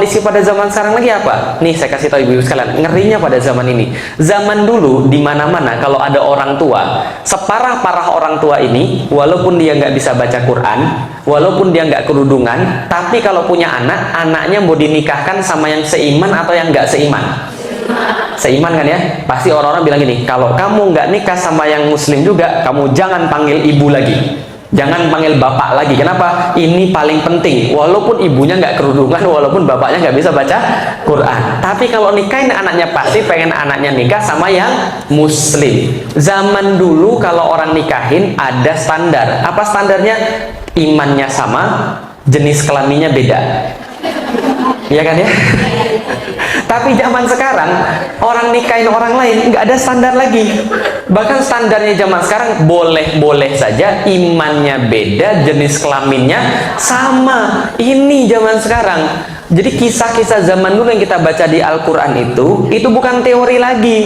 kondisi pada zaman sekarang lagi apa? Nih saya kasih tahu ibu-ibu sekalian, ngerinya pada zaman ini. Zaman dulu di mana-mana kalau ada orang tua, separah-parah orang tua ini, walaupun dia nggak bisa baca Quran, walaupun dia nggak kerudungan, tapi kalau punya anak, anaknya mau dinikahkan sama yang seiman atau yang nggak seiman? Seiman kan ya? Pasti orang-orang bilang gini, kalau kamu nggak nikah sama yang muslim juga, kamu jangan panggil ibu lagi, jangan panggil bapak lagi. Kenapa? Ini paling penting. Walaupun ibunya nggak kerudungan, walaupun bapaknya nggak bisa baca Quran, tapi kalau nikahin anaknya pasti pengen anaknya nikah sama yang muslim. Zaman dulu kalau orang nikahin ada standar. Apa standarnya? Imannya sama, jenis kelaminnya beda. Iya kan ya? Tapi zaman sekarang orang nikahin orang lain nggak ada standar lagi. Bahkan standarnya zaman sekarang boleh-boleh saja, imannya beda, jenis kelaminnya sama. Ini zaman sekarang. Jadi kisah-kisah zaman dulu yang kita baca di Al-Quran itu bukan teori lagi.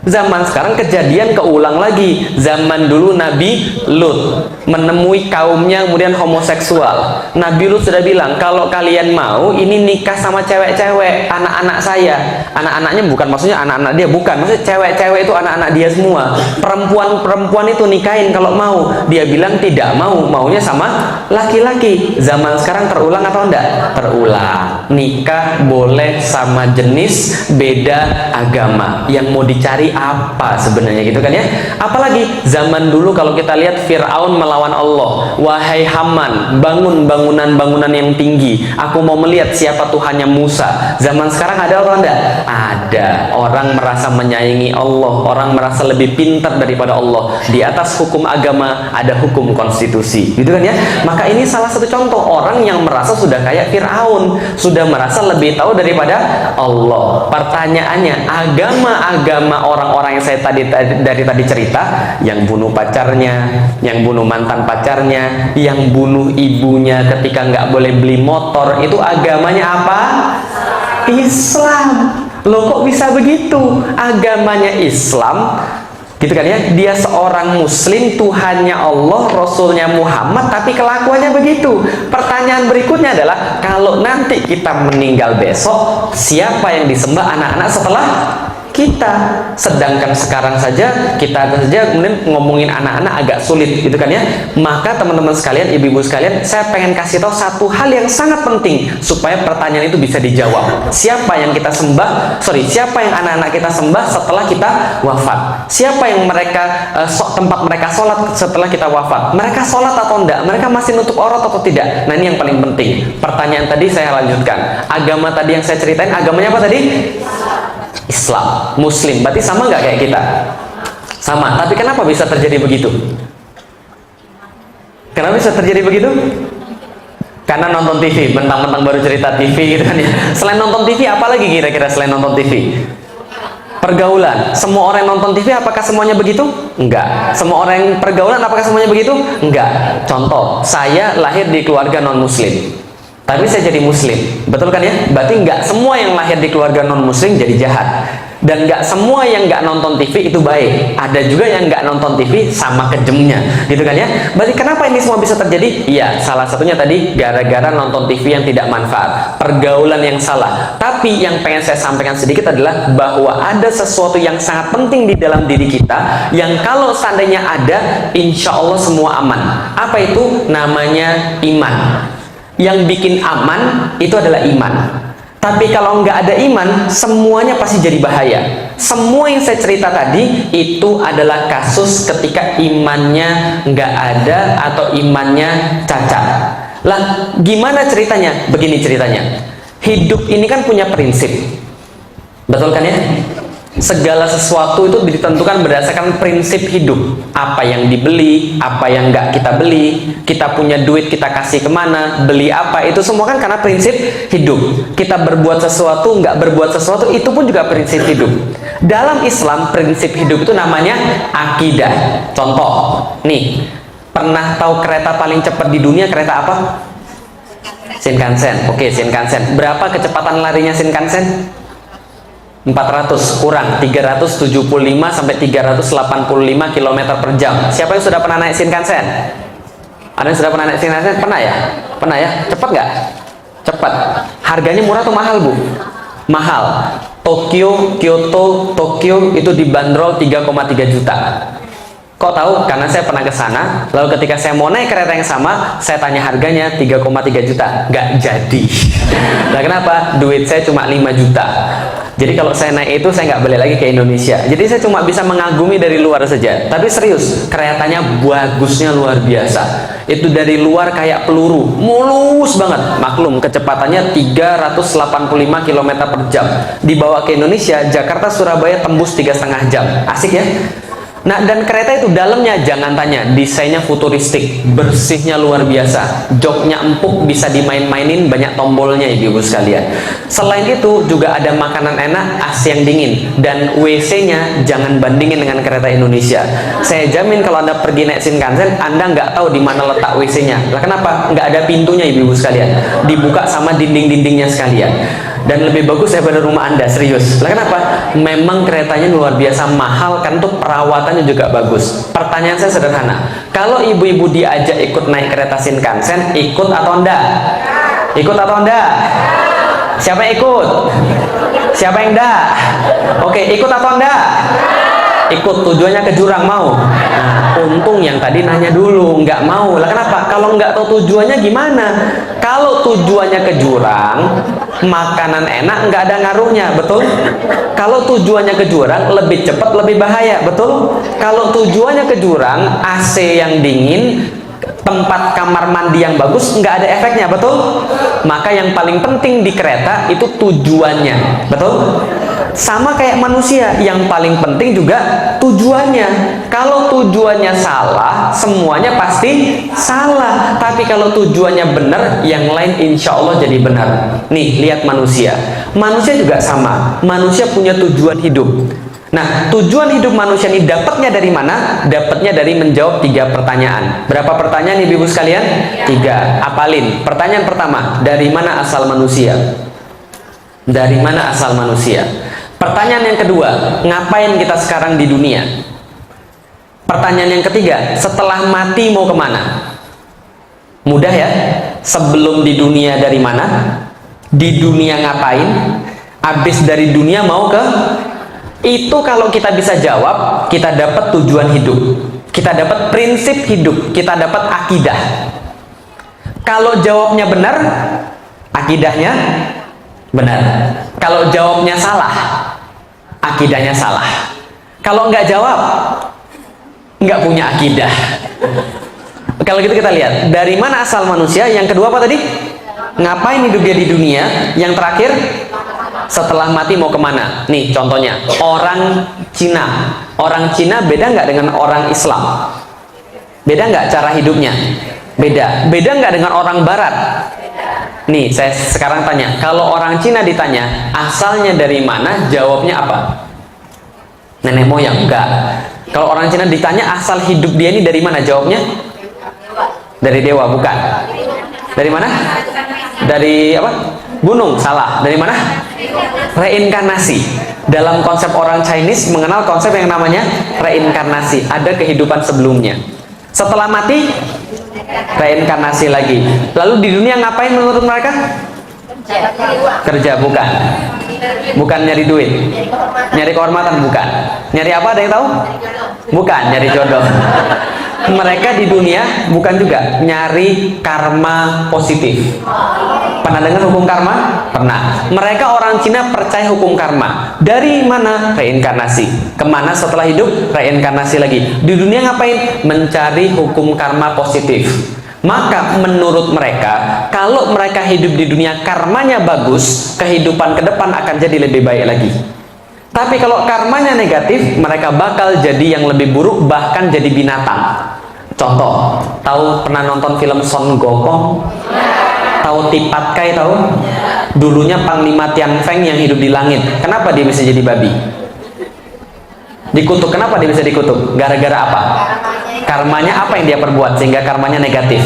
Zaman sekarang kejadian keulang lagi. Zaman dulu Nabi Lut menemui kaumnya kemudian homoseksual. Nabi Lut sudah bilang, kalau kalian mau ini nikah sama cewek-cewek, anak-anak saya. Anak-anaknya bukan maksudnya anak-anak dia, bukan. Maksudnya cewek-cewek itu anak-anak dia semua. Perempuan-perempuan itu nikahin kalau mau. Dia bilang tidak mau, maunya sama laki-laki. Zaman sekarang terulang atau enggak? Terulang. Nikah boleh sama jenis beda agama. Yang mau dicari apa sebenarnya gitu kan ya? Apalagi zaman dulu kalau kita lihat Fir'aun melawan Allah. Wahai Haman, bangun bangunan-bangunan yang tinggi. Aku mau melihat siapa Tuhannya Musa. Zaman sekarang ada atau enggak? Ada. Orang merasa menyayangi Allah, orang merasa lebih pintar daripada Allah. Di atas hukum agama ada hukum konstitusi. Gitu kan ya? Maka ini salah satu contoh orang yang merasa sudah kayak Fir'aun, sudah merasa lebih tahu daripada Allah. Pertanyaannya, agama-agama orang-orang yang saya dari tadi cerita, yang bunuh pacarnya, yang bunuh mantan pacarnya, yang bunuh ibunya ketika nggak boleh beli motor, itu agamanya apa? Islam. Loh kok bisa begitu? Agamanya Islam, gitu kan ya? Dia seorang muslim, Tuhannya Allah, Rasulnya Muhammad, tapi kelakuannya begitu. Pertanyaan berikutnya adalah, kalau nanti kita meninggal besok, siapa yang disembah anak-anak setelah kita? Sedangkan sekarang saja kita kemudian ngomongin anak-anak agak sulit, gitu kan ya? Maka teman-teman sekalian, ibu-ibu sekalian, saya pengen kasih tahu satu hal yang sangat penting supaya pertanyaan itu bisa dijawab. Siapa yang kita sembah? Siapa yang anak-anak kita sembah setelah kita wafat? Siapa yang mereka tempat mereka sholat setelah kita wafat? Mereka sholat atau enggak? Mereka masih nutup aurat atau tidak? Nah, ini yang paling penting. Pertanyaan tadi saya lanjutkan. Agama tadi yang saya ceritain, agamanya apa tadi? Islam, Muslim. Berarti sama nggak kayak kita? Sama. Tapi kenapa bisa terjadi begitu? Kenapa bisa terjadi begitu? Karena nonton TV, mentang-mentang baru cerita TV gitu kan ya. Selain nonton TV, apa lagi kira-kira selain nonton TV? Pergaulan. Semua orang yang nonton TV, apakah semuanya begitu? Enggak. Semua orang yang pergaulan, apakah semuanya begitu? Enggak. Contoh, saya lahir di keluarga non-Muslim, tapi saya jadi muslim, betul kan ya? Berarti nggak semua yang lahir di keluarga non muslim jadi jahat, dan nggak semua yang nggak nonton TV itu baik. Ada juga yang nggak nonton TV sama kejemnya, gitu kan ya? Berarti kenapa ini semua bisa terjadi? Iya, salah satunya tadi gara-gara nonton TV yang tidak manfaat, pergaulan yang salah. Tapi yang pengen saya sampaikan sedikit adalah bahwa ada sesuatu yang sangat penting di dalam diri kita, yang kalau seandainya ada, insya Allah semua aman. Apa itu? Namanya iman. Yang bikin aman itu adalah iman. Tapi kalau nggak ada iman, semuanya pasti jadi bahaya. Semua yang saya cerita tadi itu adalah kasus ketika imannya nggak ada atau imannya cacat. Lah, gimana ceritanya? Begini ceritanya. Hidup ini kan punya prinsip, betul kan ya? Segala sesuatu itu ditentukan berdasarkan prinsip hidup. Apa yang dibeli, apa yang nggak kita beli, kita punya duit kita kasih kemana, beli apa, itu semua kan karena prinsip hidup. Kita berbuat sesuatu, nggak berbuat sesuatu, itu pun juga prinsip hidup. Dalam Islam, prinsip hidup itu namanya akidah. Contoh, nih, pernah tahu kereta paling cepat di dunia kereta apa? Shinkansen. Oke, Shinkansen. Berapa kecepatan larinya Shinkansen? 400 kurang 375 sampai 385 km per jam. Siapa yang sudah pernah naik Shinkansen? Ada yang sudah pernah naik Shinkansen? Pernah ya? Pernah ya? Cepat nggak? Cepat. Harganya murah atau mahal, Bu? Mahal. Tokyo, Kyoto, Tokyo itu dibanderol 3,3 juta. Kok tahu? Karena saya pernah ke sana. Lalu ketika saya mau naik kereta yang sama, saya tanya harganya 3,3 juta. Nggak jadi. Nah, kenapa? Duit saya cuma 5 juta. Jadi kalau saya naik itu, saya nggak balik lagi ke Indonesia. Jadi saya cuma bisa mengagumi dari luar saja. Tapi serius, keretanya bagusnya luar biasa. Itu dari luar kayak peluru, mulus banget. Maklum, kecepatannya 385 km per jam. Dibawa ke Indonesia, Jakarta, Surabaya tembus 3,5 jam. Asik ya? Nah, dan kereta itu dalamnya jangan tanya, desainnya futuristik, bersihnya luar biasa, joknya empuk, bisa dimain-mainin, banyak tombolnya ibu-ibu sekalian. Selain itu juga ada makanan enak, AC yang dingin, dan WC-nya jangan bandingin dengan kereta Indonesia. Saya jamin kalau Anda pergi naik Shinkansen, Anda nggak tahu di mana letak WC-nya. Lah kenapa? Nggak ada pintunya ibu-ibu sekalian, dibuka sama dinding-dindingnya sekalian. Dan lebih bagus daripada rumah Anda, serius. Lah kenapa? Memang keretanya luar biasa mahal, kan untuk perawatannya juga bagus. Pertanyaan saya sederhana, kalau ibu-ibu diajak ikut naik kereta Shinkansen, ikut atau enggak? Ikut atau enggak? Siapa yang ikut? Siapa yang enggak? Oke, ikut atau enggak? Ikut. Tujuannya ke jurang, mau? Nah, untung yang tadi nanya dulu, nggak mau. Lah kenapa? Kalau nggak tahu tujuannya gimana? Kalau tujuannya ke jurang, makanan enak nggak ada ngaruhnya, betul? Kalau tujuannya ke jurang, lebih cepat, lebih bahaya, betul? Kalau tujuannya ke jurang, AC yang dingin, tempat kamar mandi yang bagus, nggak ada efeknya, betul? Maka yang paling penting di kereta itu tujuannya, betul? Sama kayak manusia, yang paling penting juga tujuannya. Kalau tujuannya salah, semuanya pasti salah. Tapi kalau tujuannya benar, yang lain insya Allah jadi benar. Nih, lihat manusia. Manusia juga sama. Manusia punya tujuan hidup. Nah, tujuan hidup manusia ini dapatnya dari mana? Dapatnya dari menjawab 3 pertanyaan. Berapa pertanyaan ibu-ibu sekalian? 3. Apalin. Pertanyaan pertama, dari mana asal manusia? Dari mana asal manusia? Pertanyaan yang kedua, ngapain kita sekarang di dunia? Pertanyaan yang ketiga, setelah mati mau kemana? Mudah ya? Sebelum di dunia dari mana? Di dunia ngapain? Habis dari dunia mau ke? Itu kalau kita bisa jawab, kita dapat tujuan hidup, kita dapat prinsip hidup, kita dapat akidah. Kalau jawabnya benar, akidahnya benar. Kalau jawabnya salah, akidahnya salah. Kalau nggak jawab, nggak punya akidah. Kalau gitu kita lihat, dari mana asal manusia? Yang kedua apa tadi? Ngapain hidup dia di dunia? Yang terakhir, setelah mati mau kemana? Nih contohnya, orang Cina. Orang Cina beda nggak dengan orang Islam? Beda nggak cara hidupnya? Beda. Beda nggak dengan orang Barat? Nih, saya sekarang tanya, kalau orang Cina ditanya, asalnya dari mana? Jawabnya apa? Nenek moyang? Enggak. Kalau orang Cina ditanya, asal hidup dia ini dari mana? Jawabnya? Dari dewa, bukan. Dari mana? Dari apa? Gunung, salah. Dari mana? Reinkarnasi. Dalam konsep orang Chinese mengenal konsep yang namanya reinkarnasi. Ada kehidupan sebelumnya. Setelah mati, reinkarnasi lagi. Lalu di dunia ngapain menurut mereka? Kerja, bukan. Bukan nyari duit. Nyari kehormatan, bukan. Nyari apa, ada yang tahu? Bukan, nyari jodoh. Mereka di dunia bukan juga nyari karma positif. Pernah dengar hukum karma? Pernah. Mereka orang Cina percaya hukum karma. Dari mana? Reinkarnasi. Kemana setelah hidup? Reinkarnasi lagi. Di dunia ngapain? Mencari hukum karma positif. Maka menurut mereka, kalau mereka hidup di dunia karmanya bagus, kehidupan ke depan akan jadi lebih baik lagi. Tapi kalau karmanya negatif, mereka bakal jadi yang lebih buruk, bahkan jadi binatang. Contoh, tahu pernah nonton film Son Gokong? Tahu Tipat Kai, tahu? Dulunya Panglima Tian Feng yang hidup di langit. Kenapa dia bisa jadi babi? Dikutuk. Kenapa dia bisa dikutuk? Gara-gara apa? Karmanya apa yang dia perbuat sehingga karmanya negatif?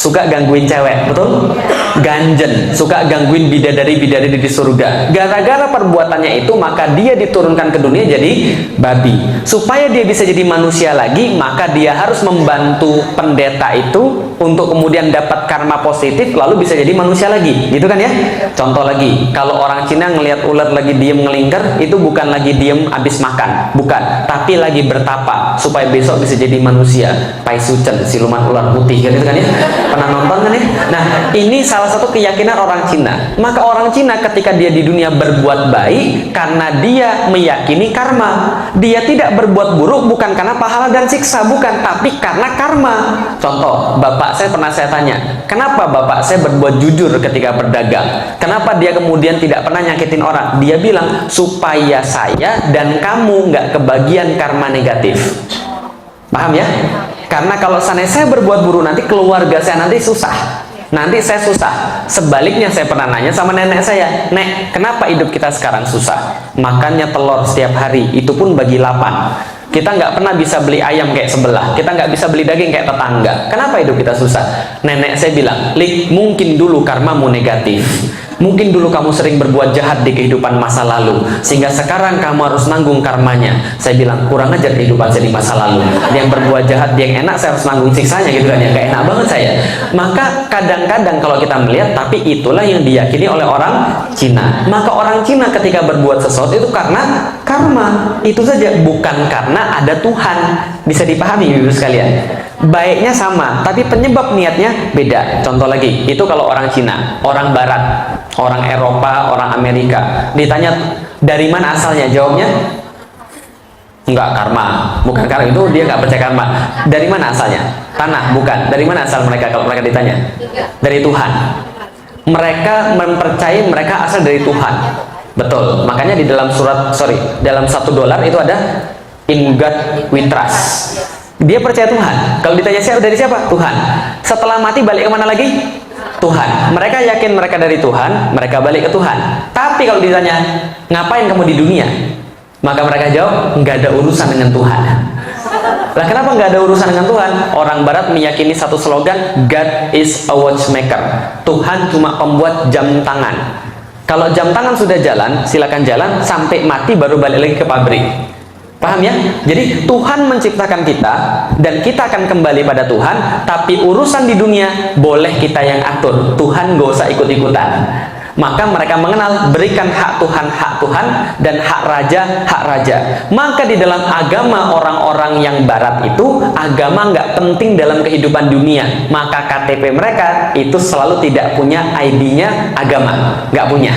suka gangguin cewek, betul? Ganjen, suka gangguin bidadari-bidadari di surga. Gara-gara perbuatannya itu, maka dia diturunkan ke dunia jadi babi. Supaya dia bisa jadi manusia lagi, maka dia harus membantu pendeta itu untuk kemudian dapat karma positif, lalu bisa jadi manusia lagi, gitu kan ya? Contoh lagi, kalau orang Cina ngelihat ular lagi diem ngelingkar, itu bukan lagi diem habis makan, bukan, tapi lagi bertapa supaya besok bisa jadi manusia. Pai Sucen, siluman ular putih, gitu kan ya? Pernah nonton kan ya? Nah, ini salah satu keyakinan orang Cina. Maka orang Cina ketika dia di dunia berbuat baik, karena dia meyakini karma. Dia tidak berbuat buruk bukan karena pahala dan siksa, bukan, tapi karena karma. Contoh, bapak saya pernah saya tanya, kenapa bapak saya berbuat jujur ketika berdagang? Kenapa dia kemudian tidak pernah nyakitin orang? Dia bilang, supaya saya dan kamu nggak kebagian karma negatif. Paham ya? Karena kalau saya berbuat buruk, nanti keluarga saya nanti susah. Nanti saya susah. Sebaliknya saya pernah nanya sama nenek saya, Nek, kenapa hidup kita sekarang susah? Makannya telur setiap hari, itu pun bagi 8. Kita nggak pernah bisa beli ayam kayak sebelah. Kita nggak bisa beli daging kayak tetangga. Kenapa hidup kita susah? Nenek saya bilang, Lik, mungkin dulu karmamu negatif. Mungkin dulu kamu sering berbuat jahat di kehidupan masa lalu, sehingga sekarang kamu harus nanggung karmanya. Saya bilang, kurang ajar kehidupan saya di masa lalu. Yang berbuat jahat, yang enak saya harus nanggung siksanya, gitu kan ya? Gak enak banget saya. Maka kadang-kadang kalau kita melihat, tapi itulah yang diyakini oleh orang Cina. Maka orang Cina ketika berbuat sesuatu itu karena karma. Itu saja, bukan karena ada Tuhan. Bisa dipahami, ibu sekalian. Baiknya sama, tapi penyebab niatnya beda. Contoh lagi, itu kalau orang Cina, orang Barat, orang Eropa, orang Amerika, ditanya dari mana asalnya, jawabnya enggak, karma. Bukan karma, itu dia nggak percaya karma. Dari mana asalnya? Tanah, bukan. Dari mana asal mereka kalau mereka ditanya? Dari Tuhan. Mereka mempercayai mereka asal dari Tuhan. Betul. Makanya di dalam dalam $1 itu ada in God we trust. Dia percaya Tuhan. Kalau ditanya siapa, dari siapa? Tuhan. Setelah mati balik kemana lagi? Tuhan. Mereka yakin mereka dari Tuhan, mereka balik ke Tuhan. Tapi kalau ditanya, ngapain kamu di dunia? Maka mereka jawab, nggak ada urusan dengan Tuhan. Lah kenapa nggak ada urusan dengan Tuhan? Orang Barat meyakini satu slogan, God is a watchmaker. Tuhan cuma pembuat jam tangan. Kalau jam tangan sudah jalan, silakan jalan, sampai mati baru balik lagi ke pabrik. Paham ya? Jadi Tuhan menciptakan kita dan kita akan kembali pada Tuhan, tapi urusan di dunia boleh kita yang atur. Tuhan gak usah ikut-ikutan. Maka mereka mengenal berikan hak Tuhan dan hak raja. Maka di dalam agama orang-orang yang Barat itu, agama nggak penting dalam kehidupan dunia. Maka KTP mereka itu selalu tidak punya ID-nya agama, nggak punya.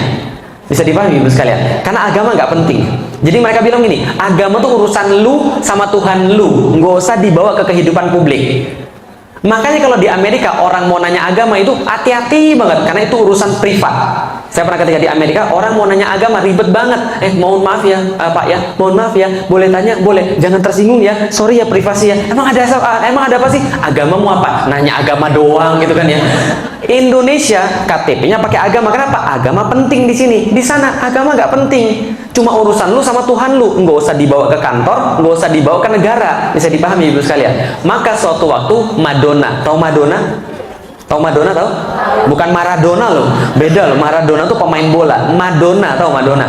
Bisa dipahami ibu sekalian? Karena agama nggak penting. Jadi mereka bilang gini, agama tuh urusan lu sama Tuhan lu, nggak usah dibawa ke kehidupan publik. Makanya kalau di Amerika orang mau nanya agama itu hati-hati banget, karena itu urusan privat. Saya pernah ketika di Amerika, orang mau nanya agama ribet banget. Mohon maaf ya Pak ya, mohon maaf ya, boleh tanya? Boleh, jangan tersinggung ya, sorry ya, privasi ya. Emang ada apa sih? Agamamu apa? Nanya agama doang gitu kan ya. Indonesia KTP-nya pakai agama. Kenapa? Agama penting di sini. Di sana agama nggak penting. Cuma urusan lu sama Tuhan lu. Nggak usah dibawa ke kantor, nggak usah dibawa ke negara. Bisa dipahami ibu sekalian. Maka suatu waktu Madonna, tahu Madonna? Tahu Madonna tahu? Bukan Maradona loh. Beda loh. Maradona tuh pemain bola. Madonna, tahu Madonna?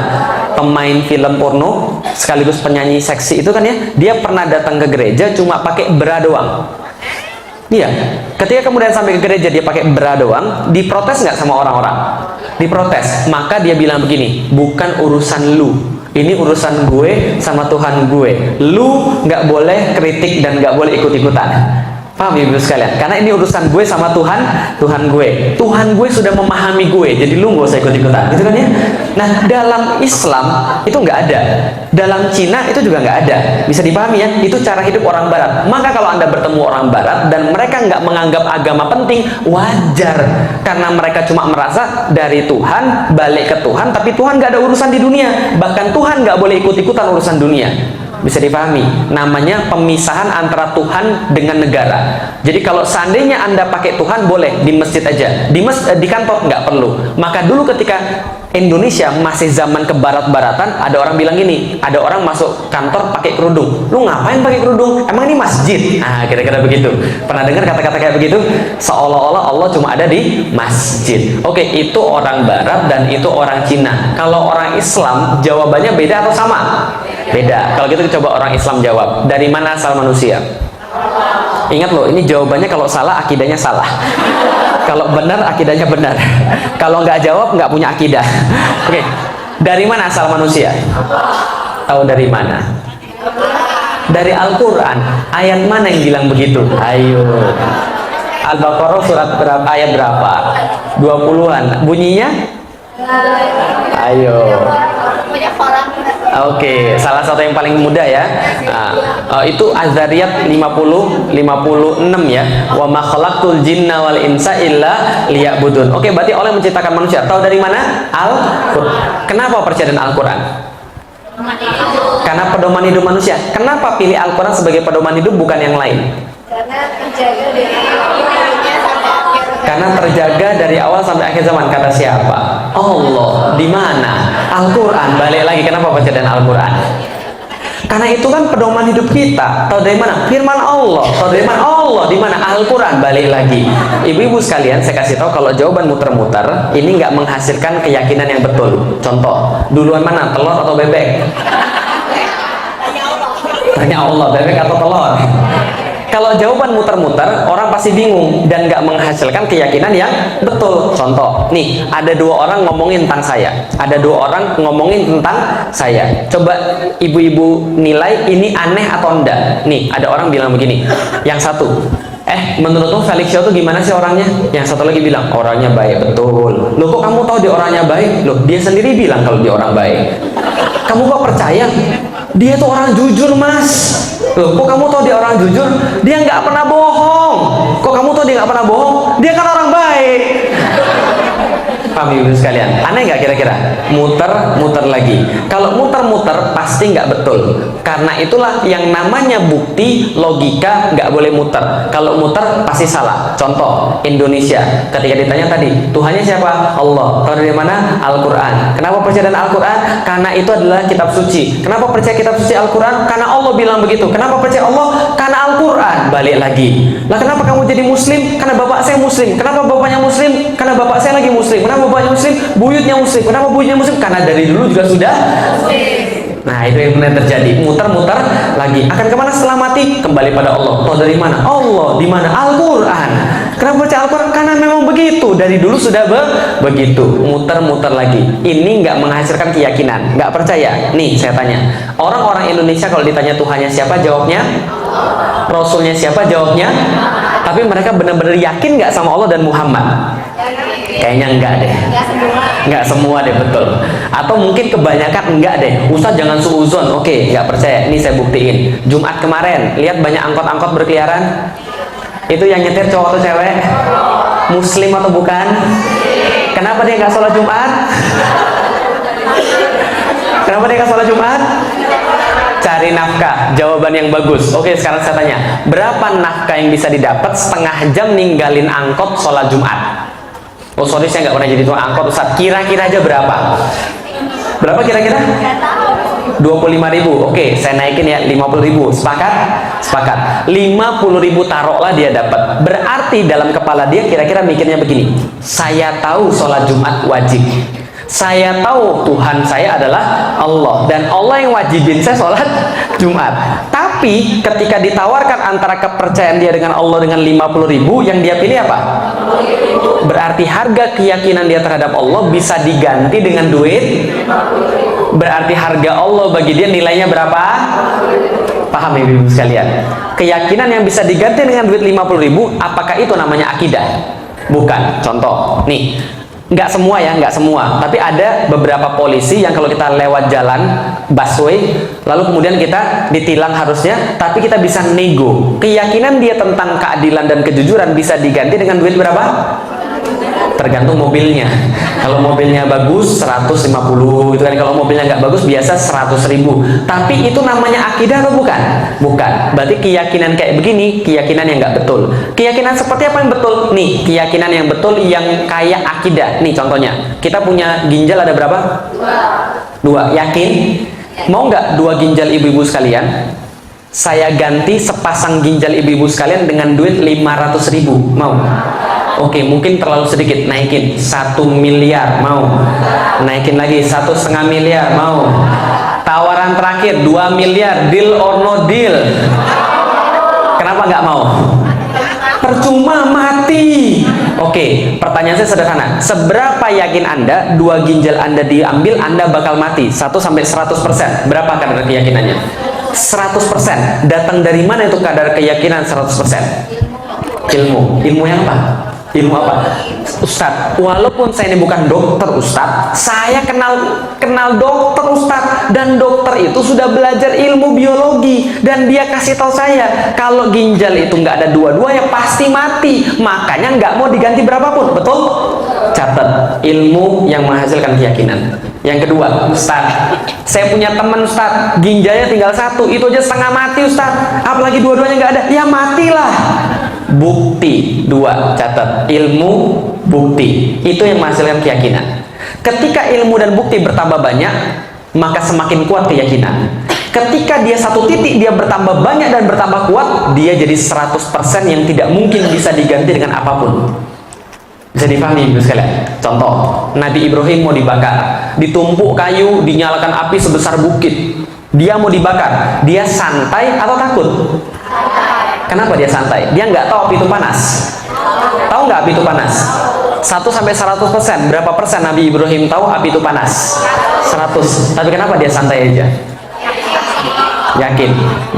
Pemain film porno sekaligus penyanyi seksi itu kan ya. Dia pernah datang ke gereja cuma pakai bra doang. Iya, ketika kemudian sampai ke gereja dia pakai bra doang, diprotes nggak sama orang-orang? Diprotes. Maka dia bilang begini, bukan urusan lu, ini urusan gue sama Tuhan gue. Lu nggak boleh kritik dan nggak boleh ikut-ikutan. Paham ibu sekalian? Karena ini urusan gue sama Tuhan gue. Tuhan gue sudah memahami gue, jadi lu nggak usah ikut-ikutan, gitu kan ya? Nah, dalam Islam itu nggak ada. Dalam Cina itu juga nggak ada. Bisa dipahami ya? Itu cara hidup orang Barat. Maka kalau Anda bertemu orang Barat dan mereka nggak menganggap agama penting, wajar. Karena mereka cuma merasa dari Tuhan, balik ke Tuhan, tapi Tuhan nggak ada urusan di dunia. Bahkan Tuhan nggak boleh ikut-ikutan urusan dunia. Bisa dipahami, namanya pemisahan antara Tuhan dengan negara. Jadi kalau seandainya Anda pakai Tuhan boleh di masjid aja, di kantor nggak perlu. Maka dulu ketika Indonesia masih zaman kebarat-baratan, ada orang bilang gini, ada orang masuk kantor pakai kerudung. Lu ngapain pakai kerudung? Emang ini masjid? Ah, kira-kira begitu. Pernah dengar kata-kata kayak begitu? Seolah-olah Allah cuma ada di masjid. Oke, itu orang barat dan itu orang Cina. Kalau orang Islam, jawabannya beda atau sama? Beda. Kalau gitu coba orang Islam jawab. Dari mana asal manusia? Ingat loh, ini jawabannya kalau salah akidahnya salah. Kalau benar akidahnya benar. Kalau nggak jawab nggak punya akidah. Oke. Dari mana asal manusia? Tahu dari mana? Dari Al-Quran. Ayat mana yang bilang begitu? Ayo. Al-Baqarah surat berapa? Ayat berapa? 20-an. Bunyinya? Ayo. Oke, salah satu yang paling mudah ya. Itu Az-Zariyat 56 ya. Wa ma khalaqtul jinna wal insa illa liya'budun. Oke, berarti Allah yang menciptakan manusia. Tahu dari mana? Al-Qur'an. Kenapa percaya dengan Al-Qur'an? Karena pedoman hidup manusia. Kenapa pilih Al-Qur'an sebagai pedoman hidup bukan yang lain? Karena terjaga dari awal sampai akhir zaman. Kata siapa? Allah. Di mana? Al-Quran. Balik lagi, kenapa baca dan Al-Quran? Karena itu kan pedoman hidup kita. Tahu dari mana? Firman Allah. Tahu dari mana? Allah. Di mana? Al-Quran. Balik lagi. Ibu-ibu sekalian, saya kasih tahu kalau jawaban muter-muter ini nggak menghasilkan keyakinan yang betul. Contoh, duluan mana? Telur atau bebek? Tanya Allah, bebek atau telur? Kalau jawaban muter-muter, orang pasti bingung dan nggak menghasilkan keyakinan yang betul. Contoh, nih ada dua orang ngomongin tentang saya, ada dua orang ngomongin tentang saya. Coba ibu-ibu nilai ini aneh atau enggak. Nih ada orang bilang begini, yang satu, menurut lo Felix Shaw tuh gimana sih orangnya? Yang satu lagi bilang orangnya baik. Betul. Loh, kok kamu tahu dia orangnya baik? Loh, dia sendiri bilang kalau dia orang baik. Kamu kok percaya? Dia tuh orang jujur, Mas. Loh, kok kamu tahu dia orang jujur? Dia nggak pernah bohong. Kok kamu tahu dia nggak pernah bohong? Dia kan orang baik. Paham ibu sekalian? Aneh nggak kira-kira? Muter-muter lagi. Kalau muter-muter pasti nggak betul. Karena itulah yang namanya bukti logika nggak boleh muter. Kalau muter pasti salah. Contoh, Indonesia. Ketika ditanya tadi, Tuhannya siapa? Allah. Tahu dari mana? Al-Quran. Kenapa percaya dengan Al-Quran? Karena itu adalah kitab suci. Kenapa percaya kitab suci Al-Quran? Karena Allah bilang begitu. Kenapa percaya Allah? Karena Al-Quran. Balik lagi. Lah kenapa kamu jadi Muslim? Karena bapak saya Muslim. Kenapa bapaknya Muslim? Karena bapak saya lagi Muslim. Kenapa bapaknya Muslim? Buyutnya Muslim. Kenapa buyutnya Muslim? Karena dari dulu juga sudah Muslim. Nah, itu yang benar terjadi. Muter-muter lagi. Akan kemana setelah mati? Kembali pada Allah. Tahu dari mana? Allah. Di mana? Al-Quran. Kenapa baca Al-Quran? Karena memang begitu. Dari dulu sudah begitu. Muter-muter lagi. Ini nggak menghasilkan keyakinan. Nggak percaya. Nih, saya tanya. Orang-orang Indonesia kalau ditanya Tuhannya siapa, jawabnya? Rasulnya siapa, jawabnya? Tapi mereka benar-benar yakin nggak sama Allah dan Muhammad? Kayaknya enggak deh. Enggak semua deh, betul. Atau mungkin kebanyakan enggak deh. Ustaz jangan suuzon. Oke, enggak percaya. Ini saya buktiin. Jumat kemarin, lihat banyak angkot-angkot berkeliaran. Itu yang nyetir cowok atau cewek? Muslim atau bukan? Kenapa dia nggak sholat Jumat? Kenapa dia nggak sholat Jumat? Cari nafkah. Jawaban yang bagus. Oke, sekarang saya tanya, berapa nafkah yang bisa didapat setengah jam ninggalin angkot sholat Jumat? Oh sorry, saya nggak pernah jadi tukang angkot, Ustaz. Kira-kira aja berapa? Berapa kira-kira? 25.000. Oke, saya naikin ya 50.000. Sepakat? Sepakat. 50.000 taruhlah dia dapat. Berarti dalam kepala dia kira-kira mikirnya begini. Saya tahu sholat Jumat wajib. Saya tahu Tuhan saya adalah Allah dan Allah yang wajibin saya sholat Jumat. Tapi ketika ditawarkan antara kepercayaan dia dengan Allah dengan 50.000, yang dia pilih apa? Berarti harga keyakinan dia terhadap Allah bisa diganti dengan duit. Berarti harga Allah bagi dia nilainya berapa? Paham ya ibu sekalian? Keyakinan yang bisa diganti dengan duit 50.000, apakah itu namanya akidah? Bukan. Contoh, nih, nggak semua ya, nggak semua, tapi ada beberapa polisi yang kalau kita lewat jalan busway lalu kemudian kita ditilang harusnya, tapi kita bisa nego. Keyakinan dia tentang keadilan dan kejujuran bisa diganti dengan duit berapa? tergantung mobilnya. Kalau mobilnya bagus 150 gitu kan, kalau mobilnya nggak bagus biasa 100.000. Tapi itu namanya akidah atau bukan? Bukan. Berarti keyakinan kayak begini keyakinan yang nggak betul. Keyakinan seperti apa yang betul? Nih, keyakinan yang betul yang kayak akidah. Nih contohnya, kita punya ginjal ada berapa? Dua. Yakin? Mau nggak dua ginjal ibu-ibu sekalian saya ganti sepasang ginjal ibu-ibu sekalian dengan duit 500.000? Mau? Oke, mungkin terlalu sedikit, naikin 1 miliar. Mau? Naikin lagi 1,5 miliar. Mau? Tawaran terakhir 2 miliar. Deal or no deal? Kenapa nggak mau? Percuma, mati. Oke, pertanyaan saya sederhana. Seberapa yakin Anda dua ginjal Anda diambil Anda bakal mati? 1 sampai 100%. Berapa kadar keyakinannya? 100%. Datang dari mana itu kadar keyakinan 100%? Ilmu. Ilmu yang apa? Ilmu apa? Ustadz, walaupun saya ini bukan dokter Ustadz, saya kenal dokter Ustadz, dan dokter itu sudah belajar ilmu biologi, dan dia kasih tahu saya kalau ginjal itu nggak ada dua-duanya pasti mati, makanya nggak mau diganti berapapun. Betul? Catat, ilmu yang menghasilkan keyakinan. Yang kedua, Ustadz, saya punya teman Ustadz, ginjalnya tinggal satu, itu aja setengah mati Ustadz, apalagi dua-duanya nggak ada, ya matilah. Bukti. Dua, catat, ilmu, bukti, itu yang menghasilkan keyakinan. Ketika ilmu dan bukti bertambah banyak, maka semakin kuat keyakinan. Ketika dia satu titik dia bertambah banyak dan bertambah kuat, dia jadi 100% yang tidak mungkin bisa diganti dengan apapun. Bisa dipahami ibu sekalian? Contoh, Nabi Ibrahim mau dibakar, ditumpuk kayu, dinyalakan api sebesar bukit, dia mau dibakar, dia santai atau takut? Kenapa dia santai? Dia nggak tahu api itu panas. Tahu nggak api itu panas? 1 sampai 100%. Berapa persen Nabi Ibrahim tahu api itu panas? 100. Tapi kenapa dia santai aja? Yakin.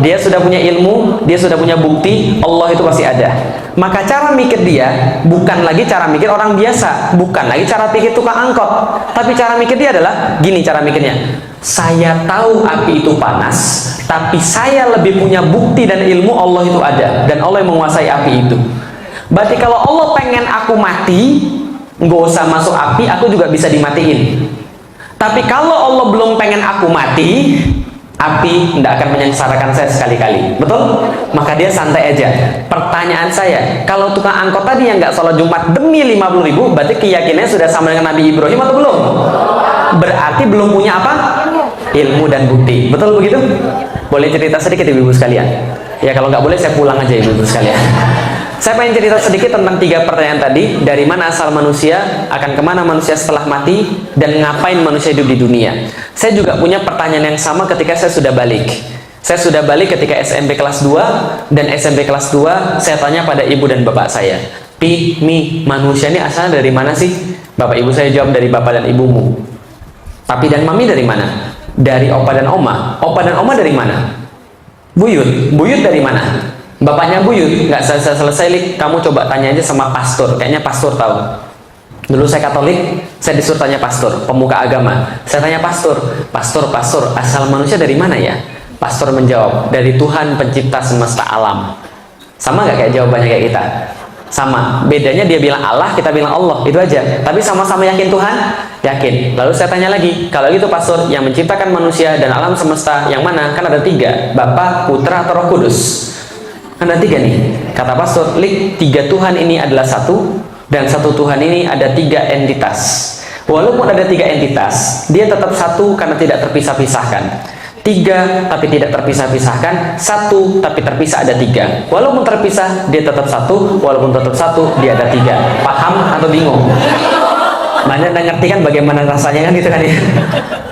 Dia sudah punya ilmu, dia sudah punya bukti, Allah itu pasti ada. Maka cara mikir dia bukan lagi cara mikir orang biasa, bukan lagi cara pikir tukang angkot, tapi cara mikir dia adalah gini cara mikirnya. Saya tahu api itu panas, tapi saya lebih punya bukti dan ilmu Allah itu ada, dan Allah yang menguasai api itu. Berarti kalau Allah pengen aku mati, nggak usah masuk api, aku juga bisa dimatiin. Tapi kalau Allah belum pengen aku mati, api tidak akan menyengsarakan saya sekali-kali. Betul? Maka dia santai aja. Pertanyaan saya, kalau tukang angkot tadi yang nggak sholat Jumat demi 50.000, berarti keyakinannya sudah sama dengan Nabi Ibrahim atau belum? Berarti belum punya apa? Ilmu dan bukti. Betul begitu? Boleh cerita sedikit ibu-ibu sekalian? Ya kalau nggak boleh saya pulang aja ibu-ibu sekalian. Saya pengen cerita sedikit tentang 3 pertanyaan tadi. Dari mana asal manusia, akan kemana manusia setelah mati, dan ngapain manusia hidup di dunia. Saya juga punya pertanyaan yang sama ketika saya sudah balik. Saya sudah balik ketika SMP kelas 2, dan SMP kelas 2 saya tanya pada ibu dan bapak saya, Pi, Mi, manusia ini asalnya dari mana sih? Bapak ibu saya jawab, dari bapak dan ibumu. Papi dan mami dari mana? Dari opa dan oma. Opa dan oma dari mana? Buyut. Buyut dari mana? Bapaknya buyut. Nggak selesai, Lik. Kamu coba tanya aja sama pastor. Kayaknya pastor tahu. Dulu saya Katolik, saya disuruh tanya pastor, pemuka agama. Saya tanya pastor, pastor, asal manusia dari mana ya? Pastor menjawab, dari Tuhan pencipta semesta alam. Sama nggak kayak jawabannya kayak kita? Sama. Bedanya dia bilang Allah, kita bilang Allah. Itu aja. Tapi sama-sama yakin Tuhan? Yakin. Lalu saya tanya lagi, kalau gitu pastor, yang menciptakan manusia dan alam semesta yang mana? Kan ada 3, Bapa, Putra, atau Roh Kudus. Kan ada 3 nih. Kata pastor, Lik, 3 Tuhan ini adalah satu, dan satu Tuhan ini ada 3 entitas. Walaupun ada 3 entitas, dia tetap satu karena tidak terpisah-pisahkan. 3 tapi tidak terpisah-pisahkan, 1 tapi terpisah ada 3. Walaupun terpisah dia tetap satu, walaupun tetap satu dia ada 3. Paham atau bingung? Banyak yang ngerti kan bagaimana rasanya kan gitu kan ya.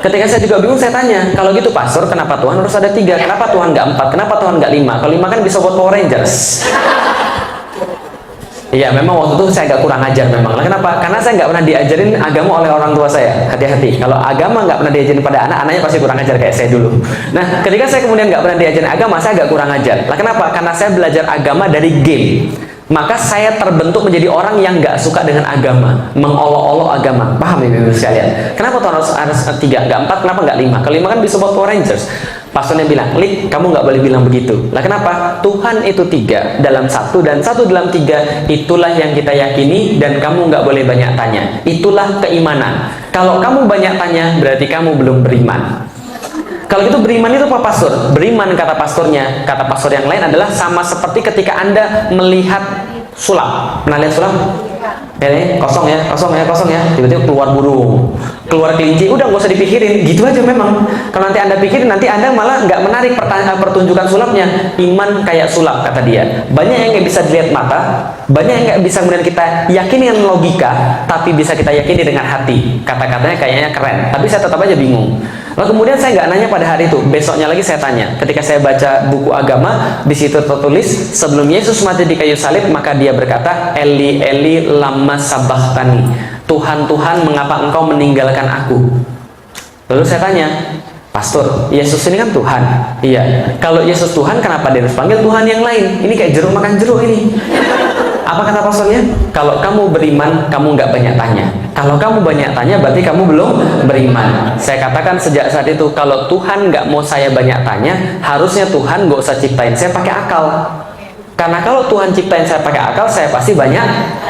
Ketika saya juga bingung, saya tanya, kalau gitu pastor, kenapa Tuhan harus ada 3? Kenapa Tuhan nggak 4? Kenapa Tuhan nggak 5? Kalau 5 kan bisa buat Power Rangers. Iya, memang waktu itu saya agak kurang ajar memang. Lah kenapa? Karena saya nggak pernah diajarin agama oleh orang tua saya. Hati-hati. Kalau agama nggak pernah diajarin pada anak, anaknya pasti kurang ajar kayak saya dulu. Nah, ketika saya kemudian nggak pernah diajarin agama, saya agak kurang ajar. Lah kenapa? Karena saya belajar agama dari game. Maka saya terbentuk menjadi orang yang nggak suka dengan agama, mengolok-olok agama. Paham ya ibu sekalian? Kenapa Tuhan harus 3, nggak 4? Kenapa nggak 5? Kalau 5 kan bisa buat Power Rangers. Pastornya bilang, Lik, kamu nggak boleh bilang begitu. Lah kenapa? Tuhan itu 3 dalam 1 dan 1 dalam 3. Itulah yang kita yakini dan kamu nggak boleh banyak tanya. Itulah keimanan. Kalau kamu banyak tanya, berarti kamu belum beriman. Kalau itu beriman itu apa, pastor? Beriman, kata pastornya, kata pastor yang lain adalah sama seperti ketika Anda melihat sulap. Pernah lihat sulap? Ini kosong ya, kosong ya, kosong ya. Tiba-tiba keluar burung, keluar kelinci. Udah nggak usah dipikirin, gitu aja memang. Kalau nanti Anda pikirin, nanti Anda malah nggak menarik pertunjukan sulapnya. Iman kayak sulap, kata dia. Banyak yang nggak bisa dilihat mata, banyak yang nggak bisa kemudian kita yakini dengan logika, tapi bisa kita yakini dengan hati. Kata-katanya kayaknya keren, tapi saya tetap aja bingung. Lalu kemudian saya nggak nanya pada hari itu, besoknya lagi saya tanya. Ketika saya baca buku agama, di situ tertulis sebelum Yesus mati di kayu salib, maka dia berkata, Eli Eli lama sabachthani. Tuhan Tuhan, mengapa engkau meninggalkan aku? Lalu saya tanya, Pastor, Yesus ini kan Tuhan. Iya. Kalau Yesus Tuhan, kenapa dia harus panggil Tuhan yang lain? Ini kayak jeruk makan jeruk ini. Apa kata pastornya? Kalau kamu beriman, kamu nggak banyak tanya. Kalau kamu banyak tanya, berarti kamu belum beriman. Saya katakan sejak saat itu, kalau Tuhan nggak mau saya banyak tanya, harusnya Tuhan nggak usah ciptain saya pakai akal. Karena kalau Tuhan ciptain saya pakai akal, saya pasti banyak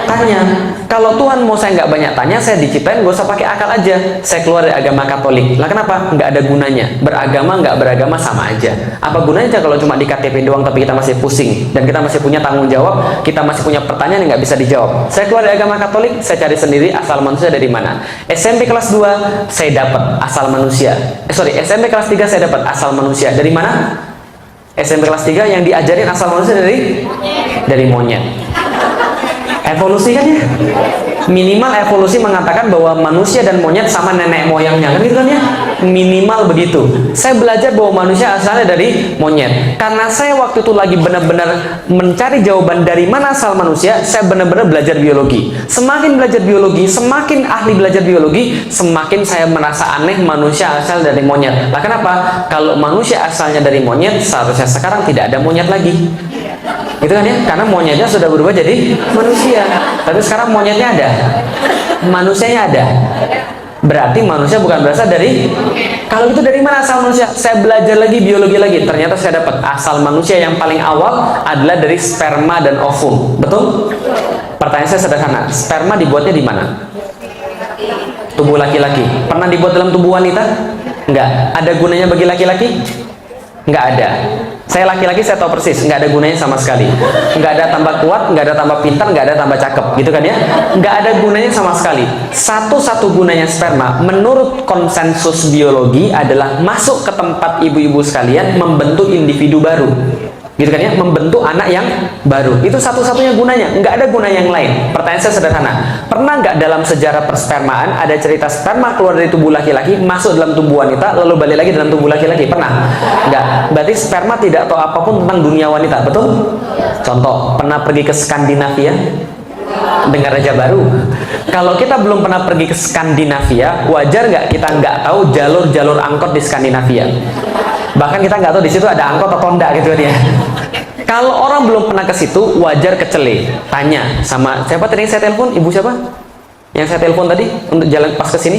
tanya. Kalau Tuhan mau saya nggak banyak tanya, saya diciptain nggak usah pakai akal aja. Saya keluar dari agama Katolik. Lah kenapa? Nggak ada gunanya. Beragama nggak beragama sama aja. Apa gunanya kalau cuma di KTP doang, tapi kita masih pusing dan kita masih punya tanggung jawab, kita masih punya pertanyaan yang nggak bisa dijawab. Saya keluar dari agama Katolik, saya cari sendiri asal manusia dari mana. SMP kelas 2 saya dapat asal manusia. SMP kelas 3 saya dapat asal manusia. Dari mana? SMP kelas 3 yang diajarin asal manusia dari monyet. Evolusi kan ya? Minimal evolusi mengatakan bahwa manusia dan monyet sama nenek moyangnya, kan gitu kan ya? Minimal begitu. Saya belajar bahwa manusia asalnya dari monyet. Karena saya waktu itu lagi benar-benar mencari jawaban dari mana asal manusia, saya benar-benar belajar biologi. Semakin belajar biologi, semakin ahli belajar biologi, semakin saya merasa aneh manusia asal dari monyet. Lah kenapa? Kalau manusia asalnya dari monyet, seharusnya sekarang tidak ada monyet lagi. Itu kan ya? Karena monyetnya sudah berubah jadi manusia. Tapi sekarang monyetnya ada, manusianya ada. Berarti manusia bukan berasal dari. Kalau itu dari mana asal manusia? Saya belajar lagi biologi lagi. Ternyata saya dapat asal manusia yang paling awal adalah dari sperma dan ovum. Betul? Pertanyaan saya sederhana. Sperma dibuatnya di mana? Tubuh laki-laki. Pernah dibuat dalam tubuh wanita? Enggak. Ada gunanya bagi laki-laki? Enggak ada. Saya laki-laki, saya tahu persis, nggak ada gunanya sama sekali. Nggak ada tambah kuat, nggak ada tambah pintar, nggak ada tambah cakep, gitu kan ya? Nggak ada gunanya sama sekali. Satu-satu gunanya sperma, menurut konsensus biologi adalah masuk ke tempat ibu-ibu sekalian, membentuk individu baru. Gitu kan ya? Membentuk anak yang baru. Itu satu-satunya gunanya, nggak ada guna yang lain. Pertanyaan saya sederhana. Pernah nggak dalam sejarah perspermaan ada cerita sperma keluar dari tubuh laki-laki, masuk dalam tubuh wanita, lalu balik lagi dalam tubuh laki-laki? Pernah? Nggak. Berarti sperma tidak tahu apapun tentang dunia wanita, betul? Contoh, pernah pergi ke Skandinavia? Dengar aja baru. Kalau kita belum pernah pergi ke Skandinavia, wajar nggak kita nggak tahu jalur-jalur angkot di Skandinavia? Bahkan kita nggak tahu di situ ada angkot atau enggak, gitu kan ya. Kalau orang belum pernah ke situ, wajar kecele. Tanya sama siapa tadi yang saya telepon? Ibu siapa? Yang saya telepon tadi untuk jalan pas ke sini?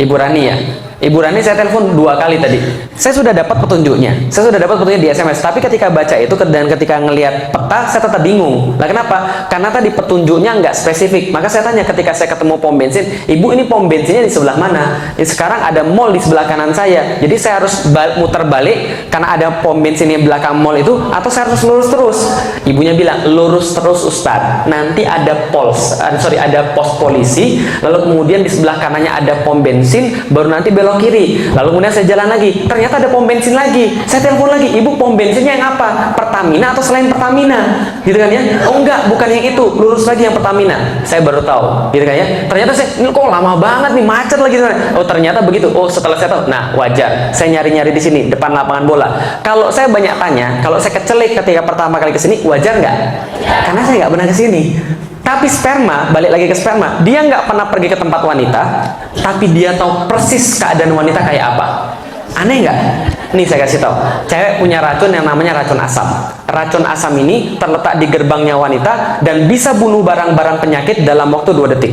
Ibu Rani ya. Ibu Rani saya telepon 2 kali tadi. Saya sudah dapat petunjuknya. Saya sudah dapat petunjuknya di SMS. Tapi ketika baca itu dan ketika ngelihat peta, saya tetap bingung. Lah kenapa? Karena tadi petunjuknya nggak spesifik. Maka saya tanya ketika saya ketemu pom bensin, Ibu ini pom bensinnya di sebelah mana? Sekarang ada mall di sebelah kanan saya. Jadi saya harus muter balik karena ada pom bensin yang belakang mall itu, atau saya harus lurus terus? Ibunya bilang lurus terus Ustadz. Nanti ada ada pos polisi. Lalu kemudian di sebelah kanannya ada pom bensin. Baru nanti belok kiri, lalu kemudian saya jalan lagi, ternyata ada pom bensin lagi. Saya telepon lagi, Ibu pom bensinnya yang apa? Pertamina atau selain Pertamina? Gitu kan ya? Oh enggak, bukan yang itu, lurus lagi yang Pertamina. Saya baru tahu, gitu kan ya? Ternyata ini kok lama banget nih, macet lagi. Oh ternyata begitu. Oh setelah saya tahu, nah wajar. Saya nyari-nyari di sini depan lapangan bola. Kalau saya banyak tanya, kalau saya kecelik ketika pertama kali ke sini, wajar nggak? Karena saya nggak pernah ke sini. Tapi sperma, balik lagi ke sperma, dia nggak pernah pergi ke tempat wanita, tapi dia tahu persis keadaan wanita kayak apa. Aneh nggak? Nih saya kasih tahu, cewek punya racun yang namanya racun asam. Racun asam ini terletak di gerbangnya wanita dan bisa bunuh barang-barang penyakit dalam waktu 2 detik.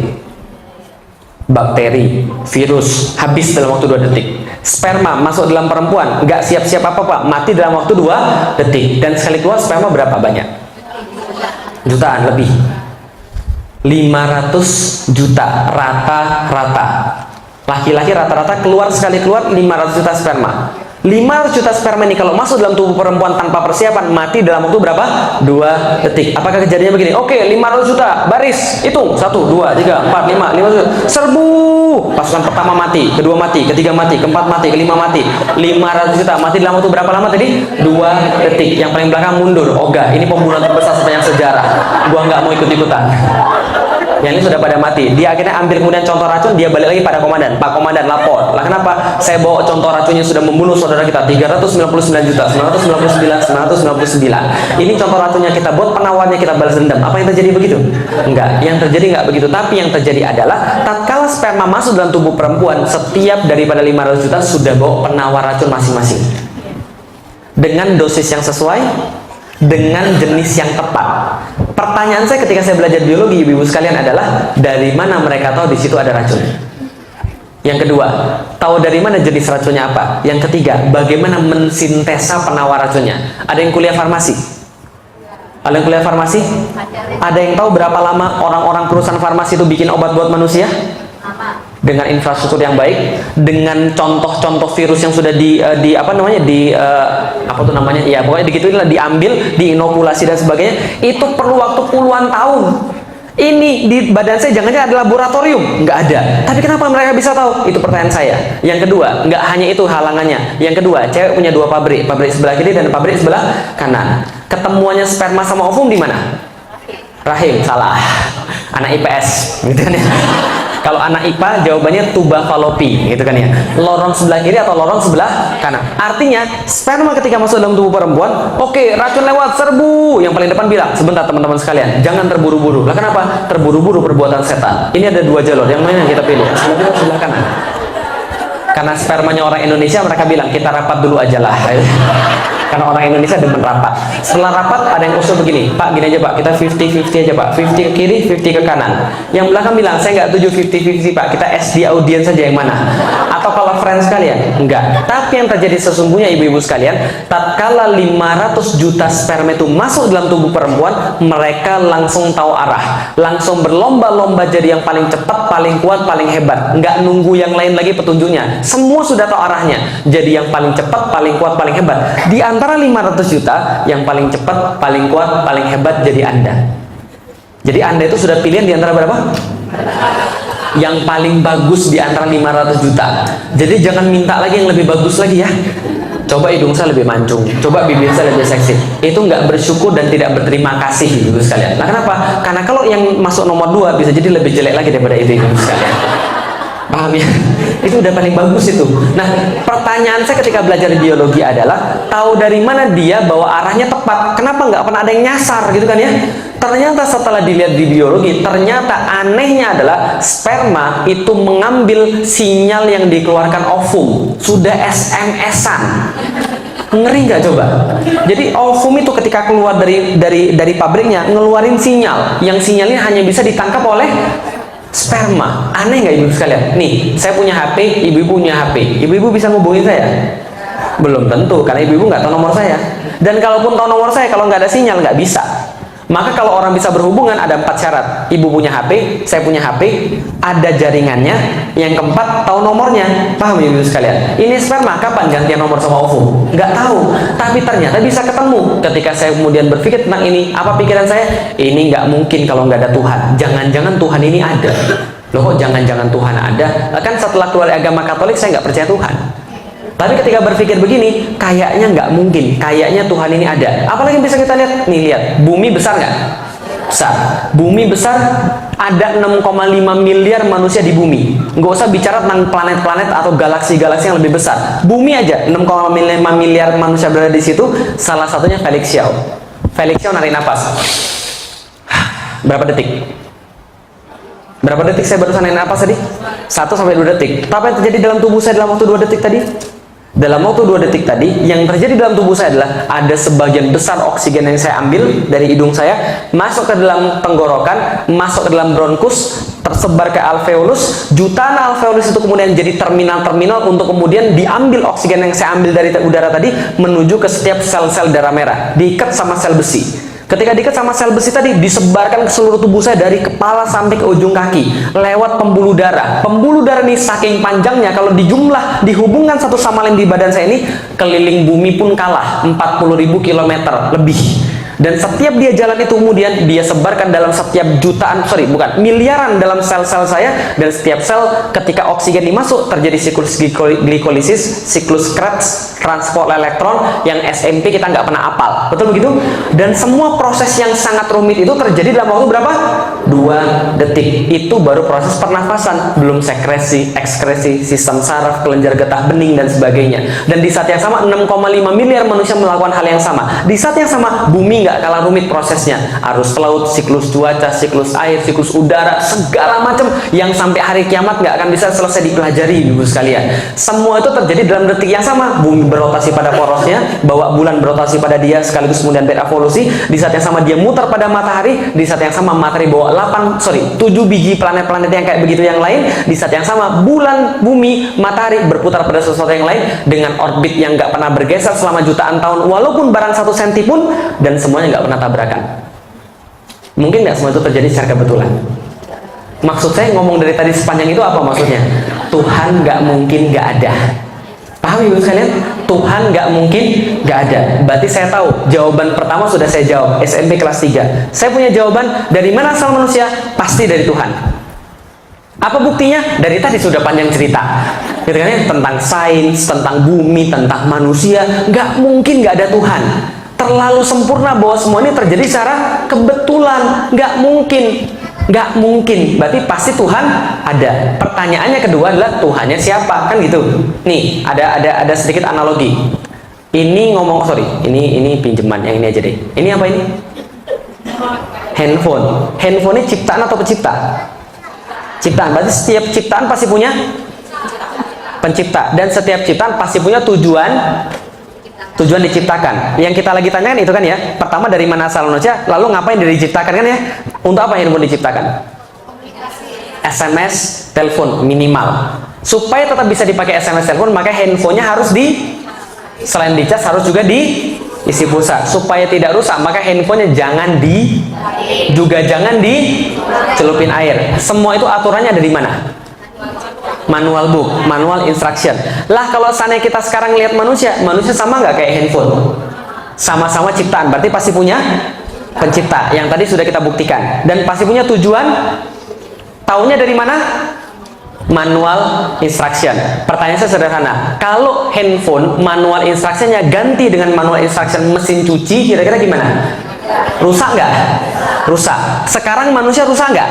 bakteri, virus, habis dalam waktu 2 detik. Sperma masuk dalam perempuan, nggak siap-siap apa-apa, mati dalam waktu 2 detik. Dan sekali keluar sperma berapa banyak? Jutaan lebih. 500 juta rata-rata. Laki-laki rata-rata keluar sekali keluar 500 juta sperma. 500 juta sperma ini kalau masuk dalam tubuh perempuan tanpa persiapan, mati dalam waktu berapa? 2 detik. Apakah kejadiannya begini? Oke, 500 juta, baris, hitung 1, 2, 3, 4, 5, 5 juta. Serbu. Pasukan pertama mati, kedua mati, ketiga mati, keempat mati, kelima mati. 500 juta, mati dalam waktu berapa lama tadi? 2 detik. Yang paling belakang mundur. Ogah, ini pembunuhan terbesar sepanjang sejarah. Gua nggak mau ikut-ikutan. Yang ini sudah pada mati. Dia akhirnya ambil kemudian contoh racun, dia balik lagi pada komandan. Pak komandan, lapor. Lah kenapa? Saya bawa contoh racunnya sudah membunuh saudara kita 399 juta, 999. Ini contoh racunnya kita buat, penawarnya kita balas dendam. Apa yang terjadi begitu? Enggak. Yang terjadi enggak begitu. Tapi yang terjadi adalah tatkala sperma masuk dalam tubuh perempuan, setiap daripada 500 juta sudah bawa penawar racun masing-masing. Dengan dosis yang sesuai, dengan jenis yang tepat. Pertanyaan saya ketika saya belajar biologi, ibu-ibu sekalian, adalah dari mana mereka tahu di situ ada racun? Yang kedua, tahu dari mana jenis racunnya apa? Yang ketiga, bagaimana mensintesa penawar racunnya? Ada yang kuliah farmasi? Ada yang kuliah farmasi? Ada yang tahu berapa lama orang-orang perusahaan farmasi itu bikin obat buat manusia? Dengan infrastruktur yang baik, dengan contoh-contoh virus yang sudah pokoknya digitulah, diambil, diinokulasi dan sebagainya, itu perlu waktu puluhan tahun. Ini di badan saya jangan-jangan ada laboratorium? Nggak ada. Tapi kenapa mereka bisa tahu? Itu pertanyaan saya. Yang kedua, nggak hanya itu halangannya. Yang kedua, cewek punya 2 pabrik, pabrik sebelah kiri dan pabrik sebelah kanan. Ketemuannya sperma sama ovum di mana? Rahim. Salah. Anak IPS, gitu kan ya. Kalau anak IPA jawabannya tuba falopi, gitu kan ya. Lorong sebelah kiri atau lorong sebelah kanan. Artinya sperma ketika masuk dalam tubuh perempuan, oke, racun lewat, serbu. Yang paling depan bilang, sebentar teman-teman sekalian, jangan terburu-buru. Lah kenapa? Terburu-buru perbuatan setan. Ini ada 2 jalur, yang mana yang kita pilih? Sebelah kiri atau sebelah kanan? Karena spermanya orang Indonesia, mereka bilang kita rapat dulu aja lah. Karena orang Indonesia demen rapat. Setelah rapat ada yang usul begini, Pak, gini aja Pak, kita 50-50 aja Pak, 50 ke kiri, 50 ke kanan. Yang belakang bilang, saya nggak setuju 50-50 Pak, kita SD audience saja yang mana? Atau kalau friends sekalian? Enggak. Tapi yang terjadi sesungguhnya ibu-ibu sekalian, tatkala 500 juta sperma itu masuk dalam tubuh perempuan, mereka langsung tahu arah, langsung berlomba-lomba jadi yang paling cepat, paling kuat, paling hebat. Nggak nunggu yang lain lagi petunjuknya, semua sudah tahu arahnya, jadi yang paling cepat, paling kuat, paling hebat. Di antara 500 juta, yang paling cepat, paling kuat, paling hebat jadi Anda. Jadi Anda itu sudah pilihan di antara berapa? Yang paling bagus di antara 500 juta. Jadi jangan minta lagi yang lebih bagus lagi ya. Coba hidung saya lebih mancung, coba bibir saya lebih seksi. Itu nggak bersyukur dan tidak berterima kasih, ibu sekalian. Nah kenapa? Karena kalau yang masuk nomor 2 bisa jadi lebih jelek lagi daripada itu, ibu sekalian. Paham ya? Itu udah paling bagus itu. Nah, pertanyaan saya ketika belajar biologi adalah, tahu dari mana dia bahwa arahnya tepat? Kenapa nggak pernah ada yang nyasar gitu kan ya? Ternyata setelah dilihat di biologi, ternyata anehnya adalah sperma itu mengambil sinyal yang dikeluarkan ovum. Sudah SMS-an. Ngeri nggak coba? Jadi ovum itu ketika keluar dari pabriknya ngeluarin sinyal, yang sinyalnya hanya bisa ditangkap oleh sperma. Aneh nggak ibu sekalian? Nih, saya punya HP, ibu-ibu punya HP. Ibu-ibu bisa ngubungin saya? Belum tentu, karena ibu-ibu nggak tahu nomor saya. Dan kalaupun tahu nomor saya, kalau nggak ada sinyal nggak bisa. Maka kalau orang bisa berhubungan ada 4 syarat. Ibu punya HP, saya punya HP, ada jaringannya. Yang keempat, tahu nomornya. Paham ya ibu sekalian? Ini sperma kapan gantian nomor sama ovum? Nggak tahu. Tapi ternyata bisa ketemu. Ketika saya kemudian berpikir tentang ini, apa pikiran saya? Ini nggak mungkin kalau nggak ada Tuhan. Jangan-jangan Tuhan ini ada. Loh kok jangan-jangan Tuhan ada? Kan setelah keluar dari agama Katolik saya nggak percaya Tuhan. Tapi ketika berpikir begini, kayaknya nggak mungkin, kayaknya Tuhan ini ada. Apalagi bisa kita lihat, nih lihat, bumi besar nggak? Besar. Bumi besar, ada 6,5 miliar manusia di bumi. Nggak usah bicara tentang planet-planet atau galaksi-galaksi yang lebih besar. Bumi aja, 6,5 miliar manusia berada di situ. Salah satunya Felix Xiao. Felix Xiao narik nafas. Berapa detik? Berapa detik saya barusan narik nafas tadi? 1 sampai 2 detik. Tapi yang terjadi dalam tubuh saya dalam waktu 2 detik tadi? Dalam waktu 2 detik tadi, yang terjadi dalam tubuh saya adalah ada sebagian besar oksigen yang saya ambil dari hidung saya, masuk ke dalam tenggorokan, masuk ke dalam bronkus, tersebar ke alveolus. Jutaan alveolus itu kemudian jadi terminal-terminal untuk kemudian diambil oksigen yang saya ambil dari udara tadi menuju ke setiap sel-sel darah merah, diikat sama sel besi. Ketika diikat sama sel besi tadi, disebarkan ke seluruh tubuh saya dari kepala sampai ke ujung kaki lewat pembuluh darah. Pembuluh darah ini saking panjangnya, kalau dijumlah, dihubungkan satu sama lain di badan saya ini, keliling bumi pun kalah, 40.000 km lebih. Dan setiap dia jalan itu kemudian dia sebarkan dalam setiap miliaran dalam sel-sel saya. Dan setiap sel ketika oksigen dimasuk terjadi siklus glikolisis, siklus Krebs, transport elektron yang SMP kita nggak pernah apal, betul begitu? Dan semua proses yang sangat rumit itu terjadi dalam waktu berapa? 2 detik. Itu baru proses pernafasan, belum sekresi, ekskresi, sistem saraf, kelenjar getah bening dan sebagainya. Dan di saat yang sama 6,5 miliar manusia melakukan hal yang sama. Di saat yang sama bumi nggak kalah rumit prosesnya, arus laut, siklus cuaca, siklus air, siklus udara, segala macam yang sampai hari kiamat nggak akan bisa selesai dipelajari, ibu sekalian. Semua itu terjadi dalam detik yang sama. Bumi berotasi pada porosnya, bawa bulan berotasi pada dia, sekaligus kemudian berevolusi. Di saat yang sama dia muter pada matahari, di saat yang sama matahari bawa 7 biji planet-planet yang kayak begitu yang lain. Di saat yang sama bulan, bumi, matahari berputar pada sesuatu yang lain dengan orbit yang nggak pernah bergeser selama jutaan tahun, walaupun barang 1 senti pun, dan semuanya nggak pernah tabrakan. Mungkin nggak semua itu terjadi secara kebetulan? Maksud saya ngomong dari tadi sepanjang itu apa maksudnya? Tuhan nggak mungkin nggak ada. Paham ibu sekalian? Tuhan nggak mungkin nggak ada. Berarti saya tahu jawaban pertama sudah saya jawab SMP kelas 3. Saya punya jawaban dari mana asal manusia? Pasti dari Tuhan. Apa buktinya? Dari tadi sudah panjang cerita, gitu kan ya? Tentang sains, tentang bumi, tentang manusia. Nggak mungkin nggak ada Tuhan. Terlalu sempurna bahwa semua ini terjadi secara kebetulan. Nggak mungkin. Berarti pasti Tuhan ada. Pertanyaannya kedua adalah Tuhannya siapa, kan gitu. Nih ada sedikit analogi. Ini ini pinjaman, yang ini aja deh. Ini apa ini? Handphone. Handphone ini ciptaan atau pencipta? Ciptaan. Berarti setiap ciptaan pasti punya pencipta, dan setiap ciptaan pasti punya tujuan diciptakan. Yang kita lagi tanyakan itu kan ya, pertama dari mana asal manusia, lalu ngapain diciptakan kan ya? Untuk apa handphone diciptakan? SMS, telepon minimal. Supaya tetap bisa dipakai SMS, telepon, maka handphonenya harus selain dicas harus juga diisi pulsa. Supaya tidak rusak, maka handphonenya jangan jangan dicelupin air. Semua itu aturannya ada di mana? Manual book, manual instruction. Lah kalau seandainya kita sekarang lihat manusia sama nggak kayak handphone? Sama-sama ciptaan, berarti pasti punya pencipta. Yang tadi sudah kita buktikan. Dan pasti punya tujuan. Taunya dari mana? Manual instruction. Pertanyaan saya sederhana. Kalau handphone manual instructionnya ganti dengan manual instruction mesin cuci, kira-kira gimana? Rusak nggak? Rusak. Sekarang manusia rusak nggak?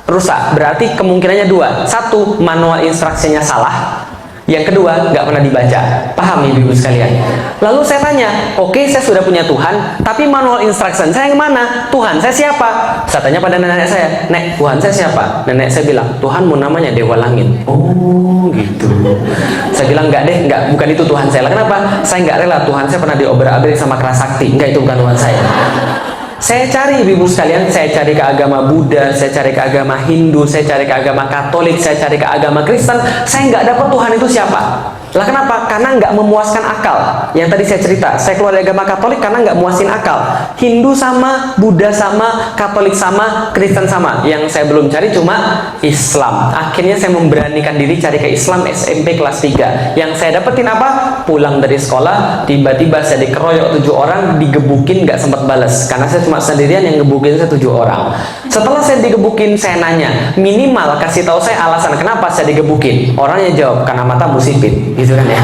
Rusak. Berarti kemungkinannya 2. 1, manual instruksinya salah. Yang kedua, nggak pernah dibaca. Paham ibu-ibu sekalian? Lalu saya tanya, oke, saya sudah punya Tuhan, tapi manual instruction saya yang mana? Tuhan saya siapa? Saya tanya pada nenek saya, Nek, Tuhan saya siapa? Nenek saya bilang, Tuhanmu namanya Dewa Langit. Oh gitu. Saya bilang, bukan itu Tuhan saya. Kenapa? Saya nggak rela Tuhan saya pernah diobrak-abrik sama keras sakti. Enggak, itu bukan Tuhan saya. Saya cari ibu sekalian, saya cari ke agama Buddha, saya cari ke agama Hindu, saya cari ke agama Katolik, saya cari ke agama Kristen, saya nggak dapat Tuhan itu siapa. Lah kenapa? Karena nggak memuaskan akal. Yang tadi saya cerita, saya keluar dari agama Katolik karena nggak muasin akal. Hindu sama, Buddha sama, Katolik sama, Kristen sama. Yang saya belum cari cuma Islam. Akhirnya saya memberanikan diri cari ke Islam SMP kelas 3. Yang saya dapetin apa? Pulang dari sekolah, tiba-tiba saya dikeroyok 7 orang, digebukin, nggak sempat balas. Karena saya cuma sendirian, yang ngebukin saya 7 orang. Setelah saya digebukin, saya nanya, minimal kasih tahu saya alasan kenapa saya digebukin. Orangnya jawab, karena matamu sipit. Gitu kan ya.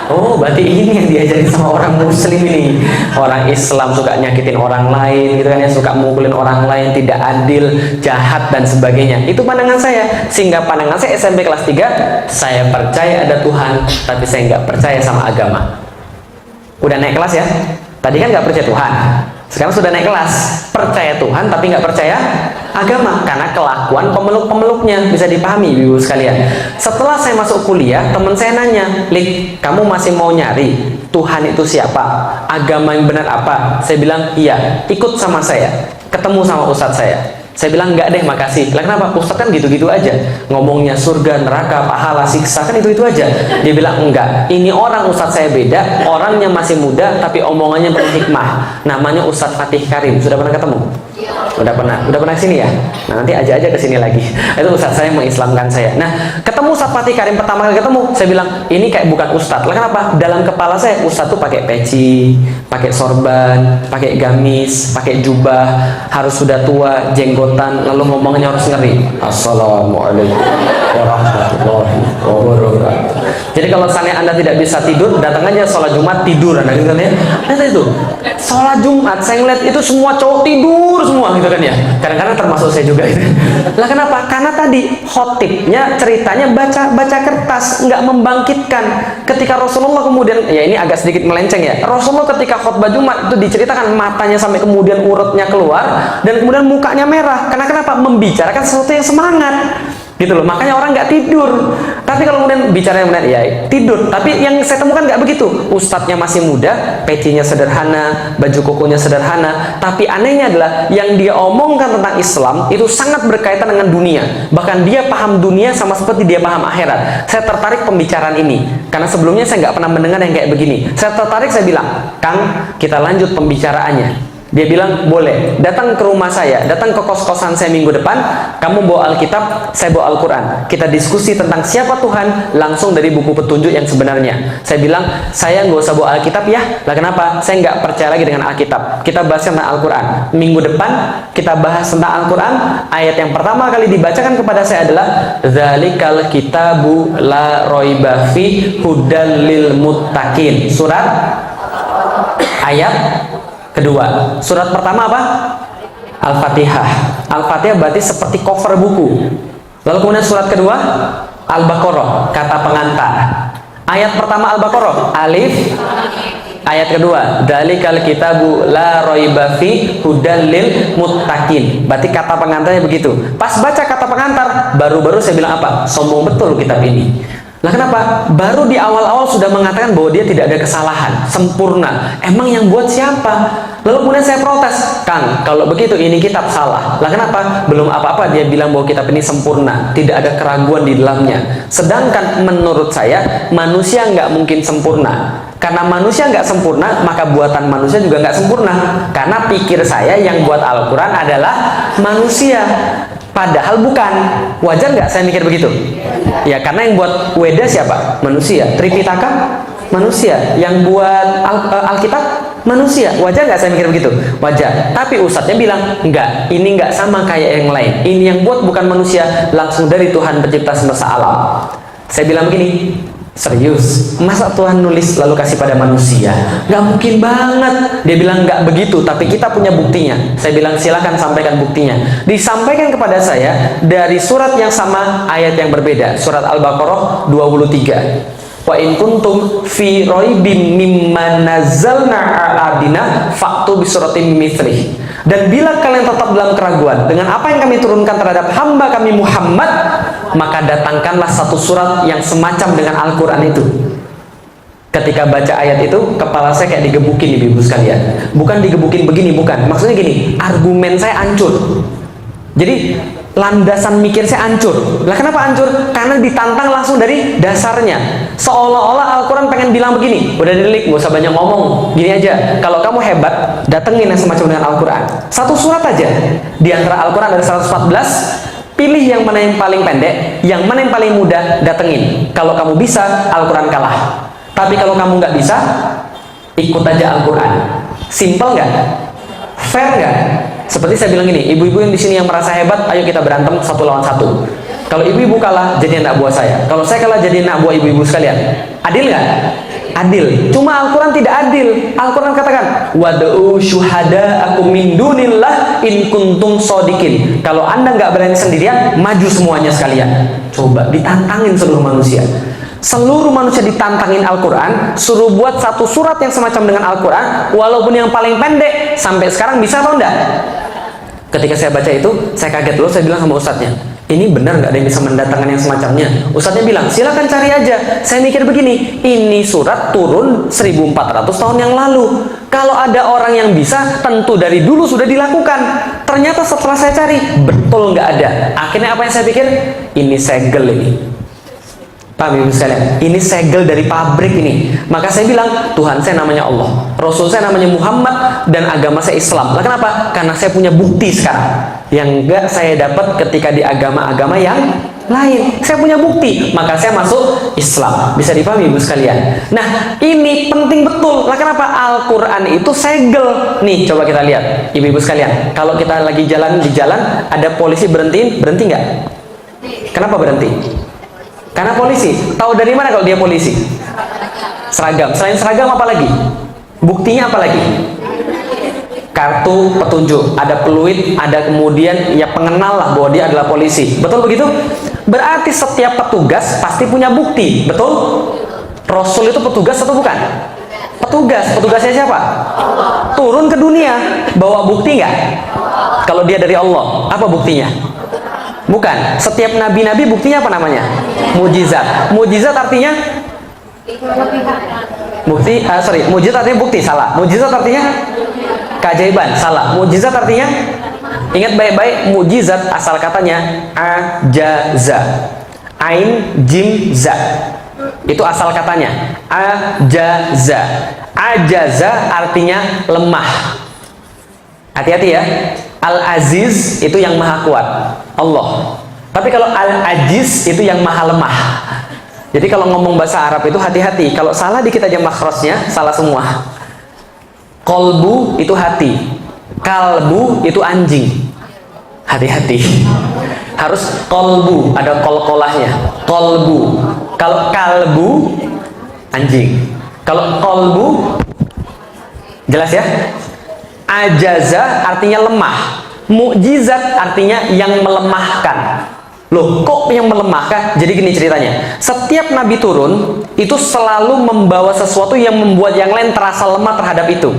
Oh, berarti ini yang diajarin sama orang muslim ini. Orang Islam suka nyakitin orang lain, gitu kan ya, suka mukulin orang lain, tidak adil, jahat dan sebagainya. Itu pandangan saya. Sehingga pandangan saya SMP kelas 3, saya percaya ada Tuhan, tapi saya nggak percaya sama agama. Udah naik kelas ya. Tadi kan nggak percaya Tuhan. Sekarang sudah naik kelas, percaya Tuhan tapi nggak percaya agama, karena kelakuan pemeluk-pemeluknya. Bisa dipahami ibu sekalian. Setelah saya masuk kuliah, teman saya nanya, Lik, kamu masih mau nyari Tuhan itu siapa, agama yang benar apa? Saya bilang iya, ikut sama saya, ketemu sama ustadz saya. Saya bilang enggak deh, makasih. Lah kenapa? Ustadz kan gitu-gitu aja, ngomongnya surga, neraka, pahala, siksa, kan itu aja. Dia bilang enggak, ini orang ustadz saya beda, orangnya masih muda tapi omongannya penuh hikmah. Namanya Ustadz Fatih Karim. Sudah pernah ketemu? Udah pernah kesini ya? Nah, nanti aja kesini lagi. Itu ustadz saya mengislamkan saya. Nah, ketemu Ustadz Fatih Karim pertama kali ketemu, saya bilang ini kayak bukan ustadz. Lah kenapa? Dalam kepala saya ustadz tuh pakai peci, pakai sorban, pakai gamis, pakai jubah, harus sudah tua, jenggotan, lalu ngomongnya harus ngeri. Assalamualaikum warahmatullahi wabarakatuh. Jadi kalau seandainya Anda tidak bisa tidur, datang aja sholat Jumat tidur, Anda gitu kan ya. Lihat itu, sholat Jumat saya ngeliat itu semua cowok tidur semua gitu kan ya. Kadang-kadang termasuk saya juga gitu. Lah kenapa? Karena tadi khotibnya ceritanya baca kertas, nggak membangkitkan. Ketika Rasulullah kemudian, ya ini agak sedikit melenceng ya, Rasulullah ketika khutbah Jumat itu diceritakan matanya sampai kemudian urutnya keluar dan kemudian mukanya merah. Karena kenapa? Membicarakan sesuatu yang semangat gitu loh. Makanya orang nggak tidur. Tapi kalau kemudian bicara yang benar, ya tidur. Tapi yang saya temukan nggak begitu. Ustadznya masih muda, pecinya sederhana, baju kokonya sederhana. Tapi anehnya adalah yang dia omongkan tentang Islam itu sangat berkaitan dengan dunia. Bahkan dia paham dunia sama seperti dia paham akhirat. Saya tertarik pembicaraan ini karena sebelumnya saya nggak pernah mendengar yang kayak begini. Saya tertarik, saya bilang, Kang, kita lanjut pembicaraannya. Dia bilang, boleh, datang ke rumah saya, datang ke kos-kosan saya minggu depan, kamu bawa Alkitab, saya bawa Al-Quran. Kita diskusi tentang siapa Tuhan, langsung dari buku petunjuk yang sebenarnya. Saya bilang, saya nggak usah bawa Alkitab ya. Lah kenapa? Saya nggak percaya lagi dengan Alkitab. Kita bahas tentang Al-Quran. Minggu depan, kita bahas tentang Al-Quran. Ayat yang pertama kali dibacakan kepada saya adalah, Dzalikal kitabu la roiba fi hudal lil muttaqin. Surat ayat kedua. Surat pertama apa? Al-Fatihah. Al-Fatihah berarti seperti cover buku. Lalu kemudian surat kedua Al-Baqarah, kata pengantar. Ayat pertama Al-Baqarah, alif. Ayat kedua, Dzalikal kitabu la roiba fi hudal lil muttaqin. Berarti kata pengantarnya begitu. Pas baca kata pengantar, baru-baru saya bilang apa? Sombong betul kitab ini. Lah kenapa? Baru di awal-awal sudah mengatakan bahwa dia tidak ada kesalahan, sempurna. Emang yang buat siapa? Lalu kemudian saya protes, Kang, kalau begitu ini kitab salah. Lah kenapa? Belum apa-apa dia bilang bahwa kitab ini sempurna, tidak ada keraguan di dalamnya. Sedangkan menurut saya, manusia nggak mungkin sempurna. Karena manusia nggak sempurna, maka buatan manusia juga nggak sempurna. Karena pikir saya yang buat Al-Quran adalah manusia. Padahal bukan. Wajar nggak saya mikir begitu? Ya, karena yang buat Weda siapa? Manusia. Tripitaka? Manusia. Yang buat Alkitab? Manusia. Wajar nggak saya mikir begitu? Wajar. Tapi ustadznya bilang, enggak, ini nggak sama kayak yang lain. Ini yang buat bukan manusia, langsung dari Tuhan pencipta semesta alam. Saya bilang begini, serius, masa Tuhan nulis lalu kasih pada manusia? Nggak mungkin banget. Dia bilang nggak begitu, tapi kita punya buktinya. Saya bilang silakan sampaikan buktinya. Disampaikan kepada saya dari surat yang sama, ayat yang berbeda. Surat Al-Baqarah 23. Wa in kuntum fi raibim mimma nazzalna ala abdina fa'tu bi suratin mithlih. Dan bila kalian tetap dalam keraguan dengan apa yang kami turunkan terhadap hamba kami Muhammad, maka datangkanlah satu surat yang semacam dengan Al-Quran itu. Ketika baca ayat itu, kepala saya kayak digebukin ibu-ibu sekalian. Bukan digebukin begini, bukan. Maksudnya gini, argumen saya hancur. Jadi landasan mikir saya hancur. Lah kenapa hancur? Karena ditantang langsung dari dasarnya. Seolah-olah Al-Quran pengen bilang begini, udah dilik, gak usah banyak ngomong, gini aja, kalau kamu hebat, datengin yang semacam dengan Al-Quran. Satu surat aja. Di antara Al-Quran ada 114, pilih yang mana yang paling pendek, yang mana yang paling mudah, datengin. Kalau kamu bisa, Al-Quran kalah. Tapi kalau kamu nggak bisa, ikut aja Al-Quran. Simple nggak? Fair nggak? Seperti saya bilang ini, ibu-ibu yang di sini yang merasa hebat, ayo kita berantem 1 lawan 1. Kalau ibu-ibu kalah, jadi anak buah saya. Kalau saya kalah, jadi anak buah ibu-ibu sekalian. Adil nggak? Adil. Cuma Al-Quran tidak adil. Al-Quran katakan, wad'u syuhada'akum min dunillah in kuntum shodiqin. Kalau anda nggak berani sendirian, maju semuanya sekalian. Coba ditantangin seluruh manusia. Seluruh manusia ditantangin Al-Quran, suruh buat satu surat yang semacam dengan Al-Quran, walaupun yang paling pendek, sampai sekarang bisa atau enggak? Ketika saya baca itu, saya kaget loh, saya bilang sama ustadznya, ini benar nggak ada yang bisa mendatangkan yang semacamnya? Ustadznya bilang, silakan cari aja. Saya mikir begini, ini surat turun 1400 tahun yang lalu. Kalau ada orang yang bisa, tentu dari dulu sudah dilakukan. Ternyata setelah saya cari, betul nggak ada. Akhirnya apa yang saya pikir? Ini segel ini. Paham ibu sekalian? Ini segel dari pabrik ini. Maka saya bilang, Tuhan saya namanya Allah, Rasul saya namanya Muhammad, dan agama saya Islam. Lah kenapa? Karena saya punya bukti sekarang yang enggak saya dapat ketika di agama-agama yang lain. Saya punya bukti, maka saya masuk Islam. Bisa dipahami ibu sekalian? Nah, ini penting betul. Lah kenapa? Al-Quran itu segel. Nih, coba kita lihat, ibu-ibu sekalian. Kalau kita lagi jalan di jalan, ada polisi berhentiin, berhenti nggak? Kenapa berhenti? Karena polisi. Tahu dari mana kalau dia polisi? Seragam. Selain seragam apa lagi? Buktinya apa lagi? Kartu petunjuk, ada peluit, ada kemudian ya pengenal lah bahwa dia adalah polisi. Betul begitu? Berarti setiap petugas pasti punya bukti. Betul? Rasul itu petugas atau bukan? Petugas. Petugasnya siapa? Turun ke dunia. Bawa bukti nggak? Kalau dia dari Allah, apa buktinya? Bukan. Setiap nabi-nabi buktinya apa namanya? Mujizat. Mujizat artinya bukti. Mujizat artinya bukti. Salah. Mujizat artinya keajaiban. Salah. Mujizat artinya, ingat baik-baik, mujizat asal katanya ajaza. Ain jim za. Itu asal katanya. Ajaza. Ajaza artinya lemah. Hati-hati ya. Al-Aziz itu yang maha kuat, Allah. Tapi kalau Al-Ajiz itu yang maha lemah. Jadi kalau ngomong bahasa Arab itu hati-hati. Kalau salah dikit aja makhrajnya, salah semua. Kolbu itu hati, kalbu itu anjing. Hati-hati. Harus kolbu, ada kol-kolahnya. Kolbu. Kalau kalbu, anjing. Kalau kolbu, jelas ya? Ajaza artinya lemah. Mukjizat artinya yang melemahkan. Loh, kok yang melemahkan? Jadi gini ceritanya. Setiap nabi turun itu selalu membawa sesuatu yang membuat yang lain terasa lemah terhadap itu.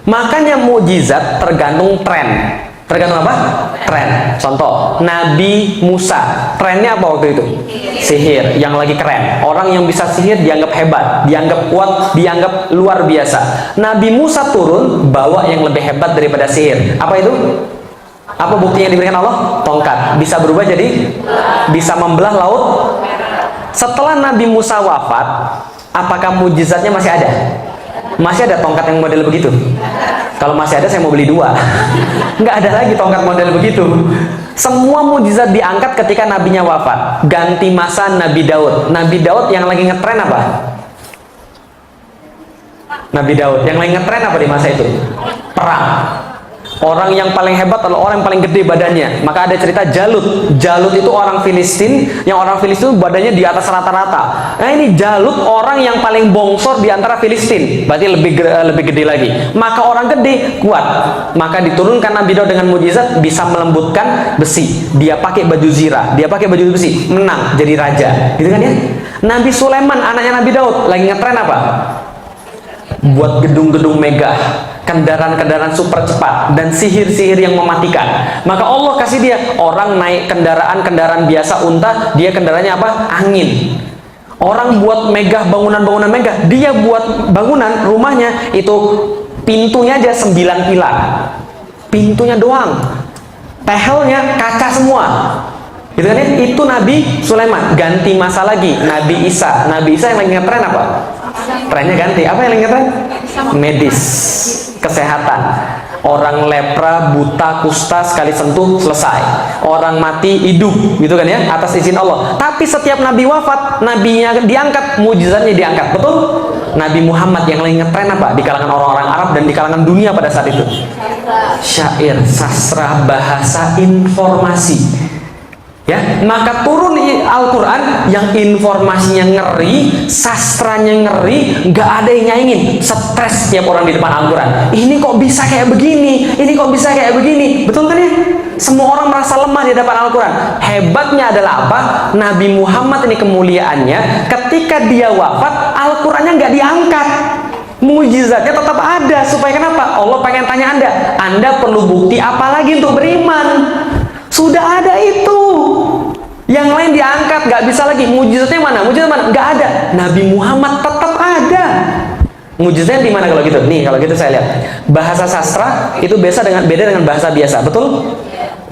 Makanya mukjizat tergantung tren. Tergantung apa? Tren. Contoh, Nabi Musa. Trennya apa waktu itu? Sihir, yang lagi keren. Orang yang bisa sihir dianggap hebat, dianggap kuat, dianggap luar biasa. Nabi Musa turun, bawa yang lebih hebat daripada sihir. Apa itu? Apa bukti yang diberikan Allah? Tongkat. Bisa berubah jadi? Bisa membelah laut. Setelah Nabi Musa wafat, apakah mujizatnya masih ada? Masih ada tongkat yang model begitu? Kalau masih ada, saya mau beli 2. Nggak ada lagi tongkat model begitu. Semua mujizat diangkat ketika nabinya wafat. Ganti masa Nabi Daud. Nabi Daud yang lagi ngetren apa? Nabi Daud yang lagi ngetren apa di masa itu? Perang. Orang yang paling hebat adalah orang yang paling gede badannya. Maka ada cerita Jalut. Jalut itu orang Filistin, yang orang Filistin badannya di atas rata-rata. Nah ini Jalut orang yang paling bongsor di antara Filistin, berarti lebih gede lagi. Maka orang gede kuat. Maka diturunkan Nabi Daud dengan mujizat bisa melembutkan besi. Dia pakai baju zirah, dia pakai baju besi, menang jadi raja. Gitu kan ya? Nabi Sulaiman anaknya Nabi Daud lagi ngetren apa? Buat gedung-gedung megah, kendaraan-kendaraan super cepat, dan sihir-sihir yang mematikan. Maka Allah kasih dia orang naik kendaraan-kendaraan biasa unta, dia kendaraannya apa? Angin. Orang buat megah, bangunan-bangunan megah, dia buat bangunan rumahnya itu pintunya aja 9 pilar. Pintunya doang. Tehelnya kaca semua. Gitu kan ya? Itu Nabi Sulaiman. Ganti masa lagi, Nabi Isa. Nabi Isa yang lagi ngetren apa? Trennya ganti. Apa yang lagi ngetren? Medis, kesehatan. Orang lepra, buta, kusta sekali sentuh selesai. Orang mati hidup, gitu kan ya, atas izin Allah. Tapi setiap nabi wafat, nabinya diangkat, mujizatnya diangkat. Betul? Nabi Muhammad yang lagi ngetren apa di kalangan orang-orang Arab dan di kalangan dunia pada saat itu? Syair, sastra, bahasa, informasi. Ya, maka turun Al-Quran yang informasinya ngeri, sastranya ngeri, nggak ada yang nyaingin. Stres tiap orang di depan Al-Quran. Ini kok bisa kayak begini? Ini kok bisa kayak begini? Betul kan ya? Semua orang merasa lemah di hadapan Al-Quran. Hebatnya adalah apa? Nabi Muhammad ini kemuliaannya, ketika dia wafat, Al-Qurannya nggak diangkat. Mujizatnya tetap ada. Supaya kenapa? Allah pengen tanya Anda perlu bukti apa lagi untuk beriman? Sudah ada itu. Yang lain diangkat, nggak bisa lagi. Mujizatnya mana? Mujizat mana? Nggak ada. Nabi Muhammad tetap ada. Mujizatnya di mana kalau gitu? Nih, kalau gitu saya lihat. Bahasa sastra itu beda dengan bahasa biasa, betul?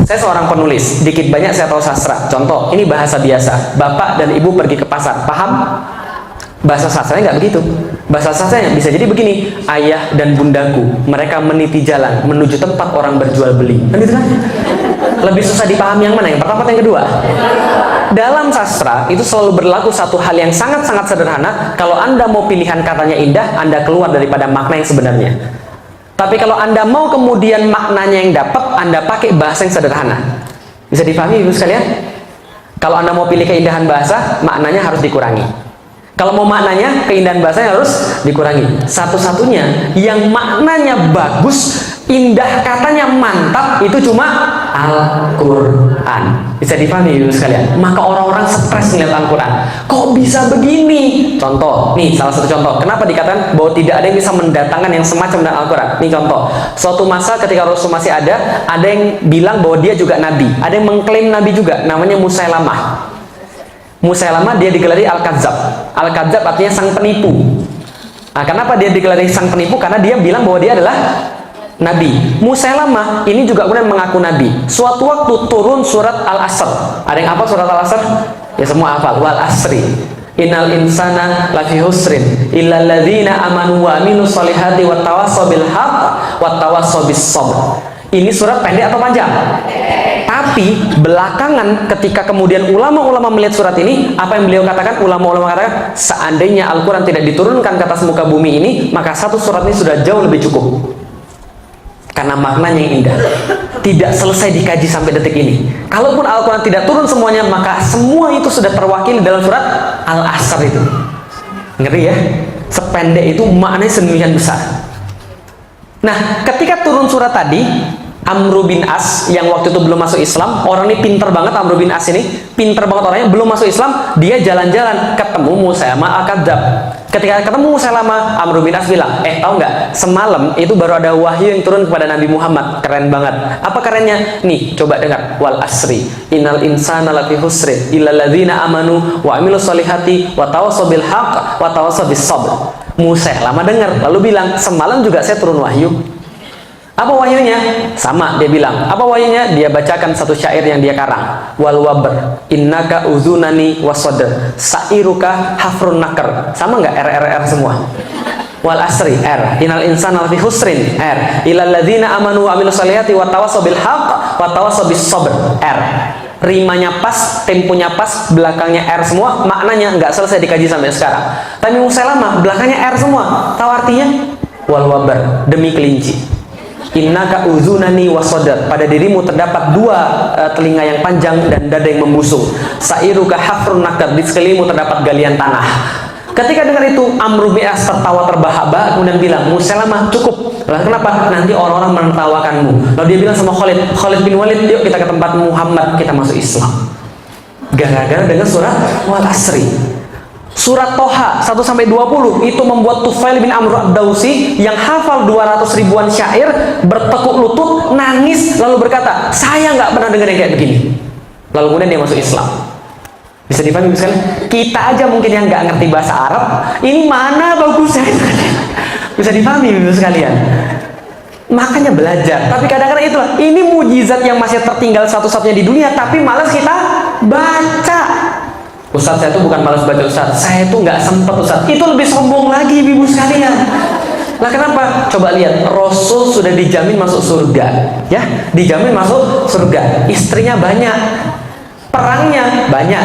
Saya seorang penulis, dikit banyak saya tahu sastra. Contoh, ini bahasa biasa. Bapak dan ibu pergi ke pasar, paham? Bahasa sastranya nggak begitu. Bahasa sastranya bisa jadi begini: ayah dan bundaku, mereka meniti jalan menuju tempat orang berjual beli. Kan gitu kan? Lebih susah dipahami yang mana? Yang pertama atau yang kedua? Dalam sastra itu selalu berlaku satu hal yang sangat-sangat sederhana. Kalau Anda mau pilihan katanya indah, Anda keluar daripada makna yang sebenarnya. Tapi kalau Anda mau kemudian maknanya yang dapat, Anda pakai bahasa yang sederhana. Bisa dipahami Ibu sekalian? Kalau Anda mau pilih keindahan bahasa, maknanya harus dikurangi. Kalau mau maknanya, keindahan bahasanya harus dikurangi. Satu-satunya yang maknanya bagus, indah katanya mantap, itu cuma Al-Quran. Bisa dipahami Ibu sekalian? Maka orang-orang stres melihat Al-Quran. Kok bisa begini? Contoh, nih salah satu contoh. Kenapa dikatakan bahwa tidak ada yang bisa mendatangkan yang semacam dengan Al-Quran? Nih contoh. Suatu masa ketika Rasul masih ada yang bilang bahwa dia juga Nabi. Ada yang mengklaim Nabi juga, namanya Musailamah. Musailamah dia digelari Al-Kadzab. Al-Kadzab artinya sang penipu. Nah, kenapa dia digelari sang penipu? Karena dia bilang bahwa dia adalah Nabi. Musailamah ini juga kemudian mengaku Nabi. Suatu waktu turun surat Al-Asr. Ada yang hafal surat Al-Asr? Ya semua hafal. Wal asri. Innal insana lafi husrin illal ladzina amanu wa amilus solihati wa tawassaw bil haqq wa tawassaw bis sabr. Ini surat pendek atau panjang? Tapi belakangan ketika kemudian ulama-ulama melihat surat ini, apa yang beliau katakan? Ulama-ulama katakan, seandainya Al-Quran tidak diturunkan ke atas muka bumi ini, maka satu surat ini sudah jauh lebih cukup. Karena maknanya yang indah. Tidak selesai dikaji sampai detik ini. Kalaupun Al-Quran tidak turun semuanya, maka semua itu sudah terwakili dalam surat Al-Asr itu. Ngeri ya? Sependek itu maknanya sedemikian besar. Nah, ketika turun surat tadi, Amr bin As yang waktu itu belum masuk Islam, orang ini pinter banget. Amr bin As ini pinter banget orangnya, belum masuk Islam, dia jalan-jalan ketemu Musailamah Al-Kadzab. Ketika ketemu Musailamah, Amr bin As bilang, tahu nggak, semalam itu baru ada wahyu yang turun kepada Nabi Muhammad. Keren banget. Apa kerennya? Nih, coba dengar. Wal asri innal insana lafi husrin illal ladzina amanu wa amilus solihati wa tawassaw bil haqq wa tawassaw bis sabr. Musailamah dengar, lalu bilang, semalam juga saya turun wahyu. Apa wahyunya? Sama, dia bilang. Apa wahyunya? Dia bacakan satu syair yang dia karang. Wal wabr innaka uzunani wasodr sa'iruka hafrun nakar. Sama nggak? RRR semua. Wal asri R innal insana lafi husrin R illal ladzina amanu wa amilus solihati wa tawassaw bil haqq wa tawassaw bis sabr R. Rimanya pas, temponya pas, belakangnya R semua, maknanya nggak selesai dikaji sampai sekarang. Tapi Musailamah belakangnya R semua. Tahu artinya? Wal wabar, demi kelinci. Innaka uzunani wasodar, pada dirimu terdapat dua telinga yang panjang dan dada yang membusung. Sa'iruka hafrun nakar, di sekelilingmu terdapat galian tanah. Ketika dengar itu, Amr bin As tertawa terbahak-bahak kemudian bilang, Musailamah cukup. Lalu kenapa? Nanti orang-orang menertawakanmu. Lalu dia bilang sama Khalid bin Walid, yuk kita ke tempat Muhammad, kita masuk Islam. Gara-gara dengan surat Wal Asri. Surat Toha 1-20 itu membuat Tufail bin Amr ad-Dausi yang hafal 200 ribuan syair bertekuk lutut, nangis, lalu berkata, saya nggak pernah dengar yang kayak begini. Lalu kemudian dia masuk Islam. Bisa dipahami sekali? Kita aja mungkin yang nggak ngerti bahasa Arab, ini mana bagusnya? Bisa dipahami Ibu sekalian? Makanya belajar. Tapi kadang-kadang itulah, ini mujizat yang masih tertinggal satu-satunya di dunia, tapi malas kita baca. Ustaz, saya tuh bukan malas baca Ustaz, saya tuh nggak sempet Ustaz. Itu lebih sombong lagi Ibu sekalian. Lah kenapa? Coba lihat, Rasul sudah dijamin masuk surga, ya, dijamin masuk surga. Istrinya banyak, perangnya banyak,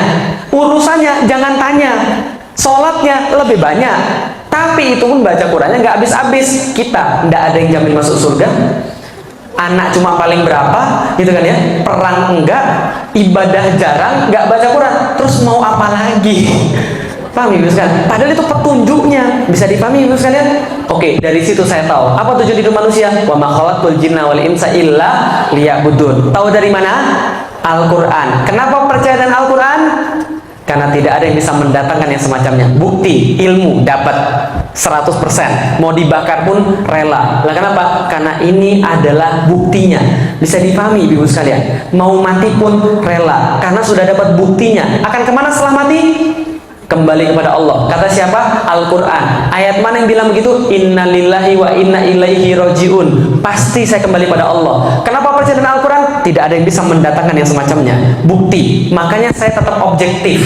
urusannya jangan tanya, sholatnya lebih banyak. Tapi itu pun baca Qurannya nggak habis-habis. Kita nggak ada yang jamin masuk surga. Anak cuma paling berapa, gitu kan ya? Perang enggak, ibadah jarang, nggak baca Quran. Terus mau apa lagi? Paham ibu sekalian? Padahal itu petunjuknya, bisa dipahami ibu sekalian? Oke, dari situ saya tahu apa tujuan hidup manusia. Wa ma khalaqtul jinna wal insa illa liya'budun. Tahu dari mana? Al-Quran. Kenapa percaya dengan Al-Quran? Karena tidak ada yang bisa mendatangkan yang semacamnya. Bukti, ilmu, dapat 100%. Mau dibakar pun rela. Lah kenapa? Karena ini adalah buktinya. Bisa dipahami ibu sekalian. Mau mati pun rela. Karena sudah dapat buktinya. Akan kemana setelah mati? Kembali kepada Allah. Kata siapa? Al-Quran. Ayat mana yang bilang begitu? Inna lillahi wa inna ilaihi roji'un. Pasti saya kembali pada Allah. Kenapa percaya dengan Al-Quran? Tidak ada yang bisa mendatangkan yang semacamnya. Bukti. Makanya saya tetap objektif.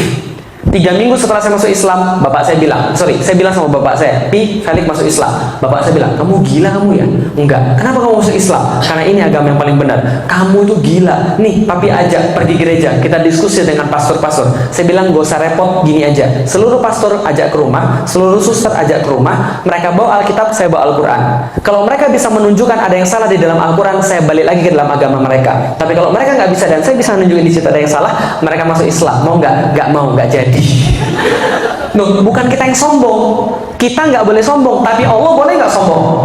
3 minggu setelah saya masuk Islam, bapak saya bilang, saya bilang sama bapak saya, Felix masuk Islam. Bapak saya bilang, kamu gila kamu ya? Enggak. Kenapa kamu masuk Islam? Karena ini agama yang paling benar. Kamu itu gila. Nih, papi ajak pergi gereja. Kita diskusi dengan pastor-pastor. Saya bilang, gak usah repot, gini aja. Seluruh pastor ajak ke rumah, seluruh suster ajak ke rumah. Mereka bawa Alkitab, saya bawa Al-Quran. Kalau mereka bisa menunjukkan ada yang salah di dalam Al-Quran, saya balik lagi ke dalam agama mereka. Tapi kalau mereka nggak bisa dan saya bisa nunjukin di situ ada yang salah, mereka masuk Islam. Mau nggak? Nggak mau, nggak jadi. Nuh, bukan kita yang sombong. Kita nggak boleh sombong, tapi Allah boleh nggak sombong?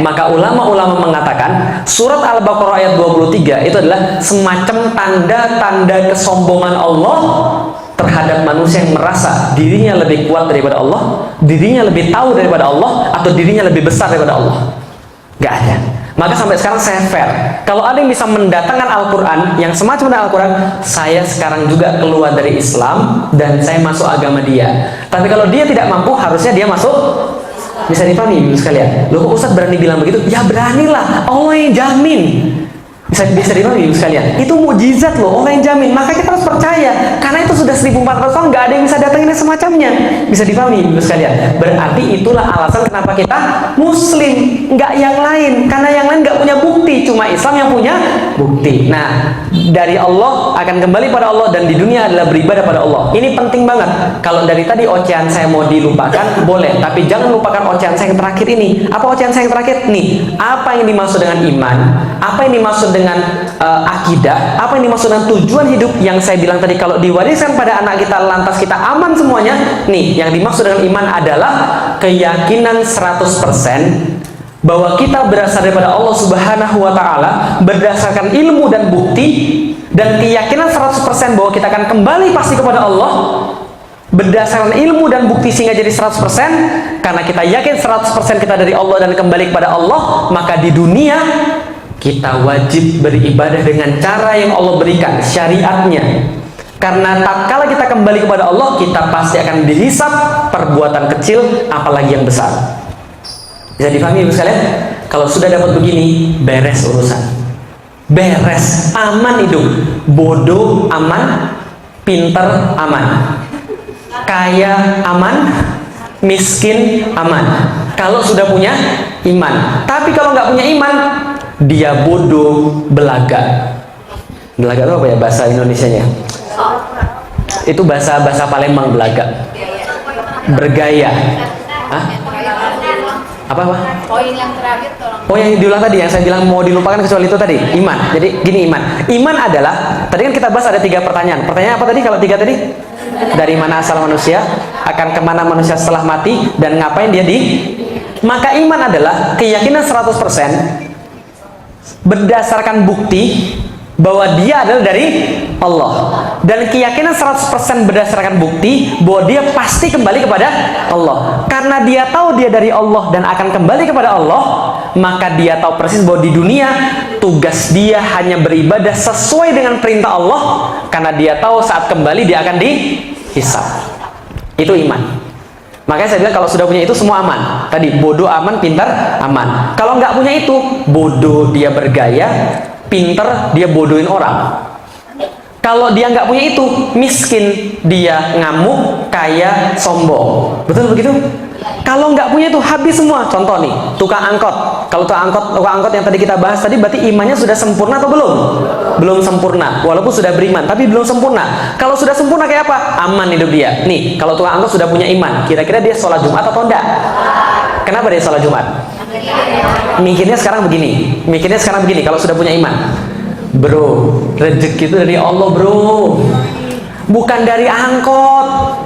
Maka ulama-ulama mengatakan surat Al-Baqarah ayat 23 itu adalah semacam tanda-tanda kesombongan Allah terhadap manusia yang merasa dirinya lebih kuat daripada Allah, dirinya lebih tahu daripada Allah, atau dirinya lebih besar daripada Allah. Gak ada. Maka sampai sekarang saya fair. Kalau ada yang bisa mendatangkan Al-Quran yang semacam dengan Al-Quran, saya sekarang juga keluar dari Islam dan saya masuk agama dia. Tapi kalau dia tidak mampu, harusnya dia masuk. Bisa dipahami ibu sekalian? Loh kok Ustaz berani bilang begitu? Ya beranilah, Allah yang jamin. Bisa dipahami ibu sekalian? Itu mukjizat loh, Allah yang jamin. Maka kita harus percaya. Karena itu sudah 1400 tahun nggak ada yang bisa datangin semacamnya. Bisa dipahami ibu sekalian? Berarti itulah alasan kenapa kita Muslim, nggak yang lain. Karena yang lain nggak punya bukti, cuma Islam yang punya bukti. Nah, dari Allah akan kembali pada Allah dan di dunia adalah beribadah pada Allah. Ini penting banget. Kalau dari tadi ocehan saya mau dilupakan, boleh. Tapi jangan lupakan ocehan saya yang terakhir ini. Apa ocehan saya yang terakhir? Nih, apa yang dimaksud dengan iman? Apa yang dimaksud dengan akidah? Apa yang dimaksud dengan tujuan hidup yang saya bilang tadi? Kalau diwariskan pada anak kita lantas kita aman semuanya. Nih, yang dimaksud dengan iman adalah keyakinan 100% bahwa kita berasal daripada Allah Subhanahu wa Ta'ala berdasarkan ilmu dan bukti, dan keyakinan 100% bahwa kita akan kembali pasti kepada Allah berdasarkan ilmu dan bukti sehingga jadi 100%. Karena kita yakin 100% kita dari Allah dan kembali kepada Allah, maka di dunia kita wajib beribadah dengan cara yang Allah berikan, syariatnya. Karena tatkala kita kembali kepada Allah, kita pasti akan dihisab perbuatan kecil apalagi yang besar. Bisa dipahami ibu sekalian? Kalau sudah dapat begini, beres urusan. Beres, aman hidup. Bodoh aman, pinter aman, kaya aman, miskin aman. Kalau sudah punya iman. Tapi kalau nggak punya iman, dia bodoh, belaga. Belaga itu apa ya bahasa Indonesianya? Itu bahasa Palembang, belaga. Bergaya. Hah? Apa? Poin yang terakhir tolong. Oh, yang diulang tadi, yang saya bilang mau dilupakan kecuali itu tadi, iman. Jadi gini, iman adalah, tadi kan kita bahas ada 3 pertanyaan. Pertanyaan apa tadi kalau 3 tadi? Dari mana asal manusia, akan kemana manusia setelah mati, dan ngapain dia di. Maka iman adalah keyakinan 100% berdasarkan bukti bahwa dia adalah dari Allah, dan keyakinan 100% berdasarkan bukti bahwa dia pasti kembali kepada Allah. Karena dia tahu dia dari Allah dan akan kembali kepada Allah, maka dia tahu persis bahwa di dunia tugas dia hanya beribadah sesuai dengan perintah Allah, karena dia tahu saat kembali dia akan dihisab. Itu iman. Makanya saya bilang kalau sudah punya itu semua aman. Tadi bodoh aman, pintar aman. Kalau nggak punya itu, bodoh dia bergaya, pinter dia bodohin orang. Kalau dia nggak punya itu, miskin dia ngamuk, kaya sombong. Betul begitu? Kalau nggak punya itu habis semua. Contoh nih, tukang angkot. Kalau tukang angkot yang tadi kita bahas tadi, berarti imannya sudah sempurna atau belum? Belum sempurna. Walaupun sudah beriman, tapi belum sempurna. Kalau sudah sempurna kayak apa? Aman hidup dia. Nih, kalau tukang angkot sudah punya iman, kira-kira dia sholat Jumat atau enggak? Kenapa dia sholat Jumat? Mikirnya sekarang begini. Kalau sudah punya iman, bro, rezeki itu dari Allah bro, bukan dari angkot.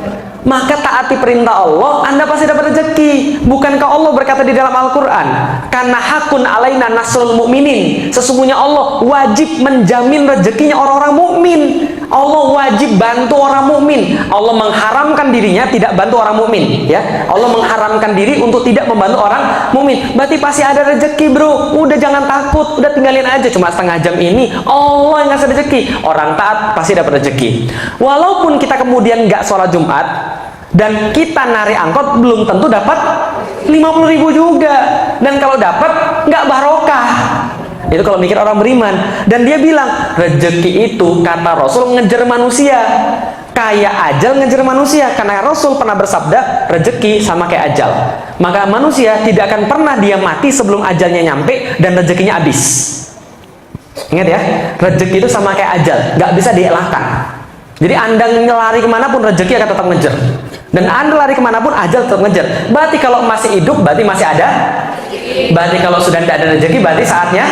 maka taati perintah Allah, Anda pasti dapat rezeki. Bukankah Allah berkata di dalam Al-Quran, karena hakun alaina nasrul mu'minin, sesungguhnya Allah wajib menjamin rezekinya orang-orang mukmin. Allah wajib bantu orang mukmin. Allah mengharamkan dirinya tidak bantu orang mukmin, ya. Allah mengharamkan diri untuk tidak membantu orang mukmin. Berarti pasti ada rezeki, bro. Udah jangan takut, udah tinggalin aja. Cuma setengah jam ini Allah yang ngasih rezeki. Orang taat pasti dapat rezeki. Walaupun kita kemudian nggak sholat Jumat dan kita narik angkot, belum tentu dapat 50.000 juga. Dan kalau dapat nggak barokah. Itu kalau mikir orang beriman. Dan dia bilang rezeki itu kata Rasul ngejar manusia kayak ajal ngejar manusia, karena Rasul pernah bersabda rezeki sama kayak ajal, maka manusia tidak akan pernah dia mati sebelum ajalnya nyampe dan rezekinya habis. Ingat ya, rezeki itu sama kayak ajal, nggak bisa dielakkan. Jadi Anda ngelari kemanapun rezeki akan tetap ngejar, dan Anda lari kemanapun ajal tetap ngejar. Berarti kalau masih hidup berarti masih ada. Berarti kalau sudah tidak ada rezeki berarti saatnya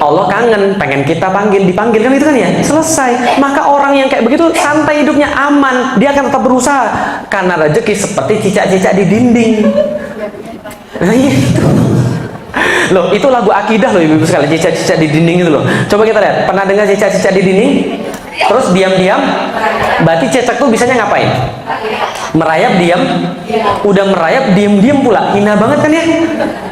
Allah kangen, pengen kita dipanggil kan, itu kan ya, selesai. Maka orang yang kayak begitu santai hidupnya, aman, dia akan tetap berusaha karena rezeki seperti cicak-cicak di dinding. Nah itu loh, itu lagu akidah loh ibu-ibu sekalian, cicak-cicak di dinding itu loh. Coba kita lihat, pernah dengar cicak-cicak di dinding? Terus diam-diam, berarti cicak tuh bisanya ngapain? Merayap diam, udah merayap diam-diam pula. Hina banget kan ya?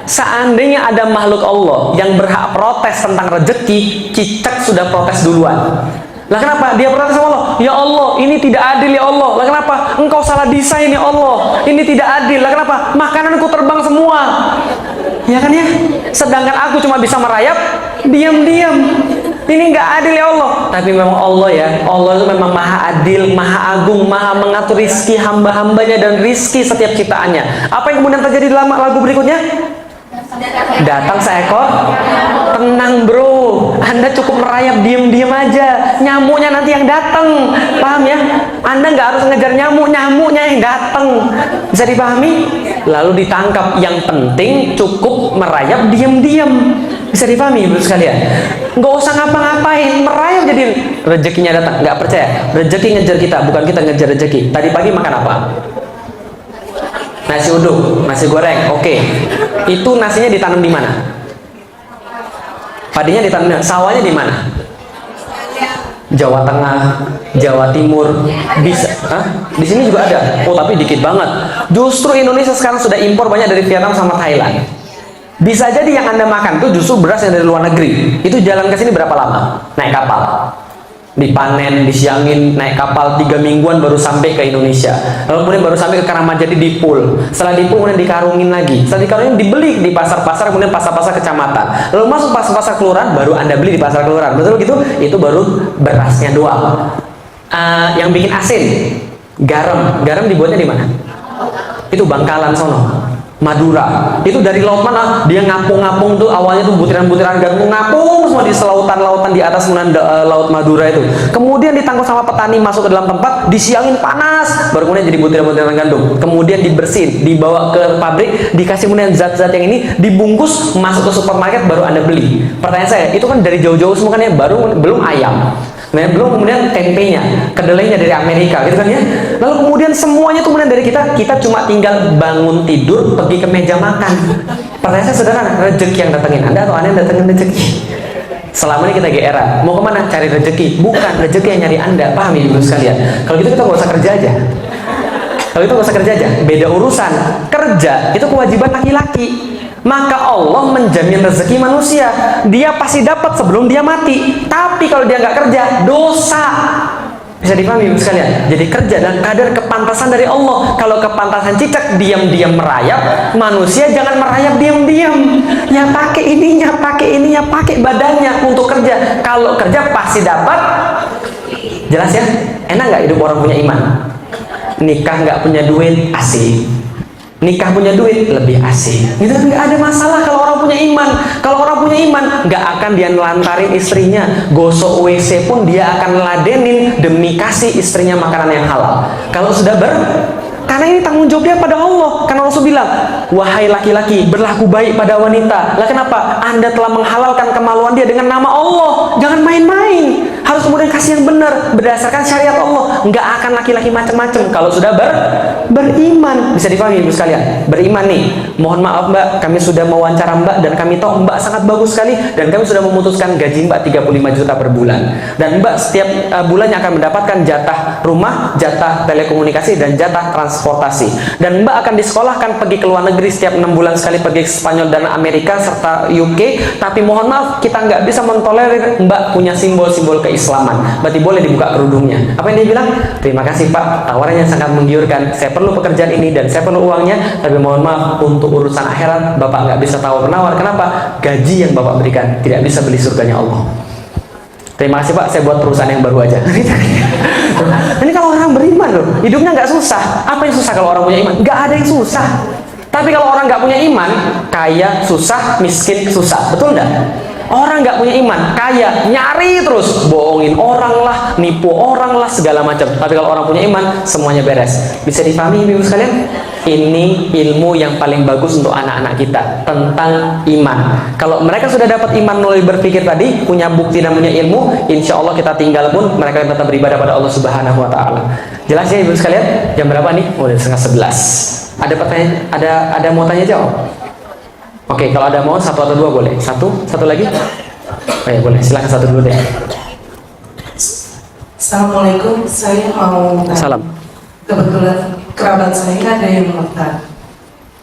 Seandainya ada makhluk Allah yang berhak protes tentang rezeki, cicak sudah protes duluan. Lah kenapa? Dia protes sama Allah. Ya Allah, ini tidak adil ya Allah. Lah kenapa? Engkau salah desain ya Allah. Ini tidak adil. Lah kenapa? Makananku terbang semua. Ya kan ya? Sedangkan aku cuma bisa merayap diam-diam. Ini nggak adil ya Allah. Tapi memang Allah ya, Allah itu memang maha adil, maha agung, maha mengatur rizki hamba-hambanya dan rizki setiap ciptaannya. Apa yang kemudian terjadi dalam lagu berikutnya? Datang seekor. Tenang bro, Anda cukup merayap diam-diam aja, nyamuknya nanti yang datang. Paham ya? Anda nggak harus ngejar nyamuk, nyamuknya yang datang. Bisa dipahami? Lalu ditangkap. Yang penting cukup merayap diam-diam. Bisa dipahami ibu sekalian? Nggak usah ngapa-ngapain, merayap jadi rezekinya datang. Nggak percaya? Rezeki ngejar kita, bukan kita ngejar rezeki. Tadi pagi makan apa? Nasi uduk, nasi goreng, oke. Itu nasinya ditanam di mana? Padinya ditanam, sawahnya di mana? Jawa Tengah, Jawa Timur, bisa. Di sini juga ada. Oh tapi dikit banget. Justru Indonesia sekarang sudah impor banyak dari Vietnam sama Thailand. Bisa jadi yang Anda makan itu justru beras yang dari luar negeri. Itu jalan ke sini berapa lama? Naik kapal. Dipanen, disiangin, naik kapal 3 mingguan baru sampai ke Indonesia. Lalu kemudian baru sampai ke Karamadjati di pool. Setelah di pool kemudian dikarungin lagi. Setelah dikarungin dibeli di pasar-pasar, kemudian pasar-pasar kecamatan. Lalu masuk pasar-pasar kelurahan, baru Anda beli di pasar kelurahan. Betul gitu? Itu baru berasnya doang. Yang bikin asin, garam. Garam dibuatnya di mana? Itu Bangkalan sono. Madura. Itu dari laut mana? Dia ngapung-ngapung tuh, awalnya tuh butiran-butiran garam ngapung semua di selautan-lautan di atas kemudian laut Madura itu. Kemudian ditangkap sama petani, masuk ke dalam tempat, disiangin panas, baru kemudian jadi butiran-butiran gandum. Kemudian dibersihin, dibawa ke pabrik, dikasih kemudian zat-zat yang ini, dibungkus, masuk ke supermarket, baru Anda beli. Pertanyaan saya, itu kan dari jauh-jauh semua kan ya, baru belum ayam. Nah, belum kemudian tempenya, kedelainya dari Amerika gitu kan ya. Lalu kemudian semuanya tuh kemudian dari kita cuma tinggal bangun tidur, pergi ke meja makan. Pertanyaan saya sederhana, rezeki yang datengin Anda atau Anda yang datengin rezeki? Selama ini kita GR, mau kemana? Cari rezeki. Bukan, rezeki yang nyari Anda. Paham ya ibu sekalian? Kalau gitu kita nggak usah kerja aja. Kalau itu nggak usah kerja aja. Beda urusan. Kerja itu kewajiban laki-laki. Maka Allah menjamin rezeki manusia, dia pasti dapat sebelum dia mati. Tapi kalau dia nggak kerja, dosa. Bisa dipahami ibu sekalian? Jadi kerja dan kadar kepantasan dari Allah. Kalau kepantasan cicak diam-diam merayap, manusia jangan merayap diam-diam. Ya pakai ininya, pakai badannya untuk kerja. Kalau kerja pasti dapat. Jelas ya? Enak nggak hidup orang punya iman? Nikah nggak punya duit, asik. Nikah punya duit lebih asik. Itu nggak ada masalah kalau orang punya iman. Kalau orang punya iman nggak akan dia nelantarin istrinya, gosok WC pun dia akan ladenin demi kasih istrinya makanan yang halal. Kalau sudah karena ini tanggung jawab dia pada Allah. Karena Rasul bilang, wahai laki-laki, berlaku baik pada wanita. Lah kenapa? Anda telah menghalalkan kemaluan dia dengan nama Allah. Jangan main-main. Harus harus kemudian kasih yang benar berdasarkan syariat Allah. Nggak akan laki-laki macam-macam kalau sudah beriman. Bisa dipahami ibu sekalian? Beriman nih. Mohon maaf Mbak, kami sudah mewawancara Mbak dan kami tahu Mbak sangat bagus sekali dan kami sudah memutuskan gaji Mbak 35 juta per bulan. Dan Mbak setiap bulannya akan mendapatkan jatah rumah, jatah telekomunikasi dan jatah transportasi. Dan Mbak akan disekolahkan pergi ke luar negeri setiap 6 bulan sekali, pergi ke Spanyol dan Amerika serta UK. Tapi mohon maaf, kita nggak bisa mentolerir Mbak punya simbol-simbol keislaman. Berarti boleh dibuka kerudungnya. Apa yang dia bilang? Terima kasih Pak, tawarannya sangat menggiurkan. Saya perlu pekerjaan ini dan saya perlu uangnya, tapi mohon maaf, untuk urusan akhirat Bapak nggak bisa tawar-menawar. Kenapa? Gaji yang Bapak berikan tidak bisa beli surganya Allah. Terima kasih Pak, saya buat perusahaan yang baru aja. Ini kalau orang beriman loh, hidupnya nggak susah. Apa yang susah kalau orang punya iman? Nggak ada yang susah. Tapi kalau orang nggak punya iman, kaya susah, miskin susah. Betul nggak? Orang nggak punya iman, kaya, nyari terus, bohongin orang lah, nipu orang lah, segala macam. Tapi kalau orang punya iman, semuanya beres. Bisa dipahami ibu sekalian? Ini ilmu yang paling bagus untuk anak-anak kita tentang iman. Kalau mereka sudah dapat iman melalui berpikir tadi, punya bukti dan punya ilmu, insya Allah kita tinggal pun mereka akan tetap beribadah pada Allah Subhanahu Wa Taala. Jelas ya ibu sekalian? Jam berapa nih? Oh, udah 10:30. Ada pertanyaan? Ada mau tanya jawab? Oke, kalau ada mau satu atau dua boleh. Satu lagi? Oh ya boleh, silakan satu dulu deh. Assalamualaikum, saya mau Salam. kebetulan kerabat saya ada yang murtad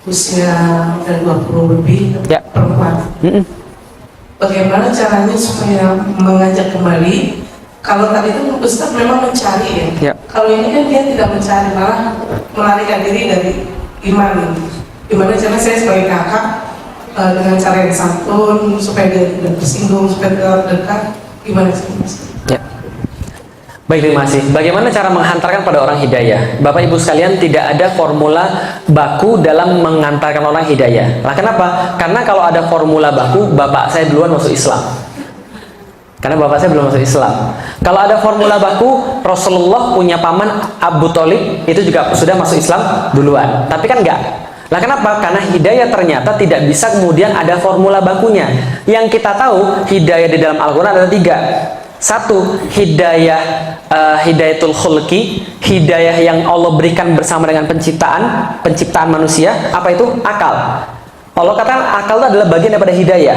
usia dari 20 lebih, Ya. perempuan. Bagaimana caranya supaya mengajak kembali? Kalau tadi itu Ustaz memang mencari ya. Ya. Kalau ini kan dia tidak mencari, malah melarikan diri dari iman. Gimana caranya saya sebagai kakak dengan cara yang santun supaya dia tidak tersinggung, supaya dia dekat, gimana sih Mas? Ya. Baik, terima kasih. Bagaimana cara menghantarkan pada orang hidayah? Bapak Ibu sekalian, tidak ada formula baku dalam mengantarkan orang hidayah. Lah kenapa? Karena kalau ada formula baku, bapak saya duluan masuk Islam. Karena bapak saya belum masuk Islam. Kalau ada formula baku, Rasulullah punya paman Abu Thalib itu juga sudah masuk Islam duluan. Tapi kan enggak. Lah kenapa? Karena hidayah ternyata tidak bisa kemudian ada formula bakunya. Yang kita tahu hidayah di dalam Al-Quran ada 3. Satu, hidayah hidayatul khulqi, hidayah yang Allah berikan bersama dengan penciptaan manusia. Apa itu? Akal. Allah katakan akal itu adalah bagian daripada hidayah.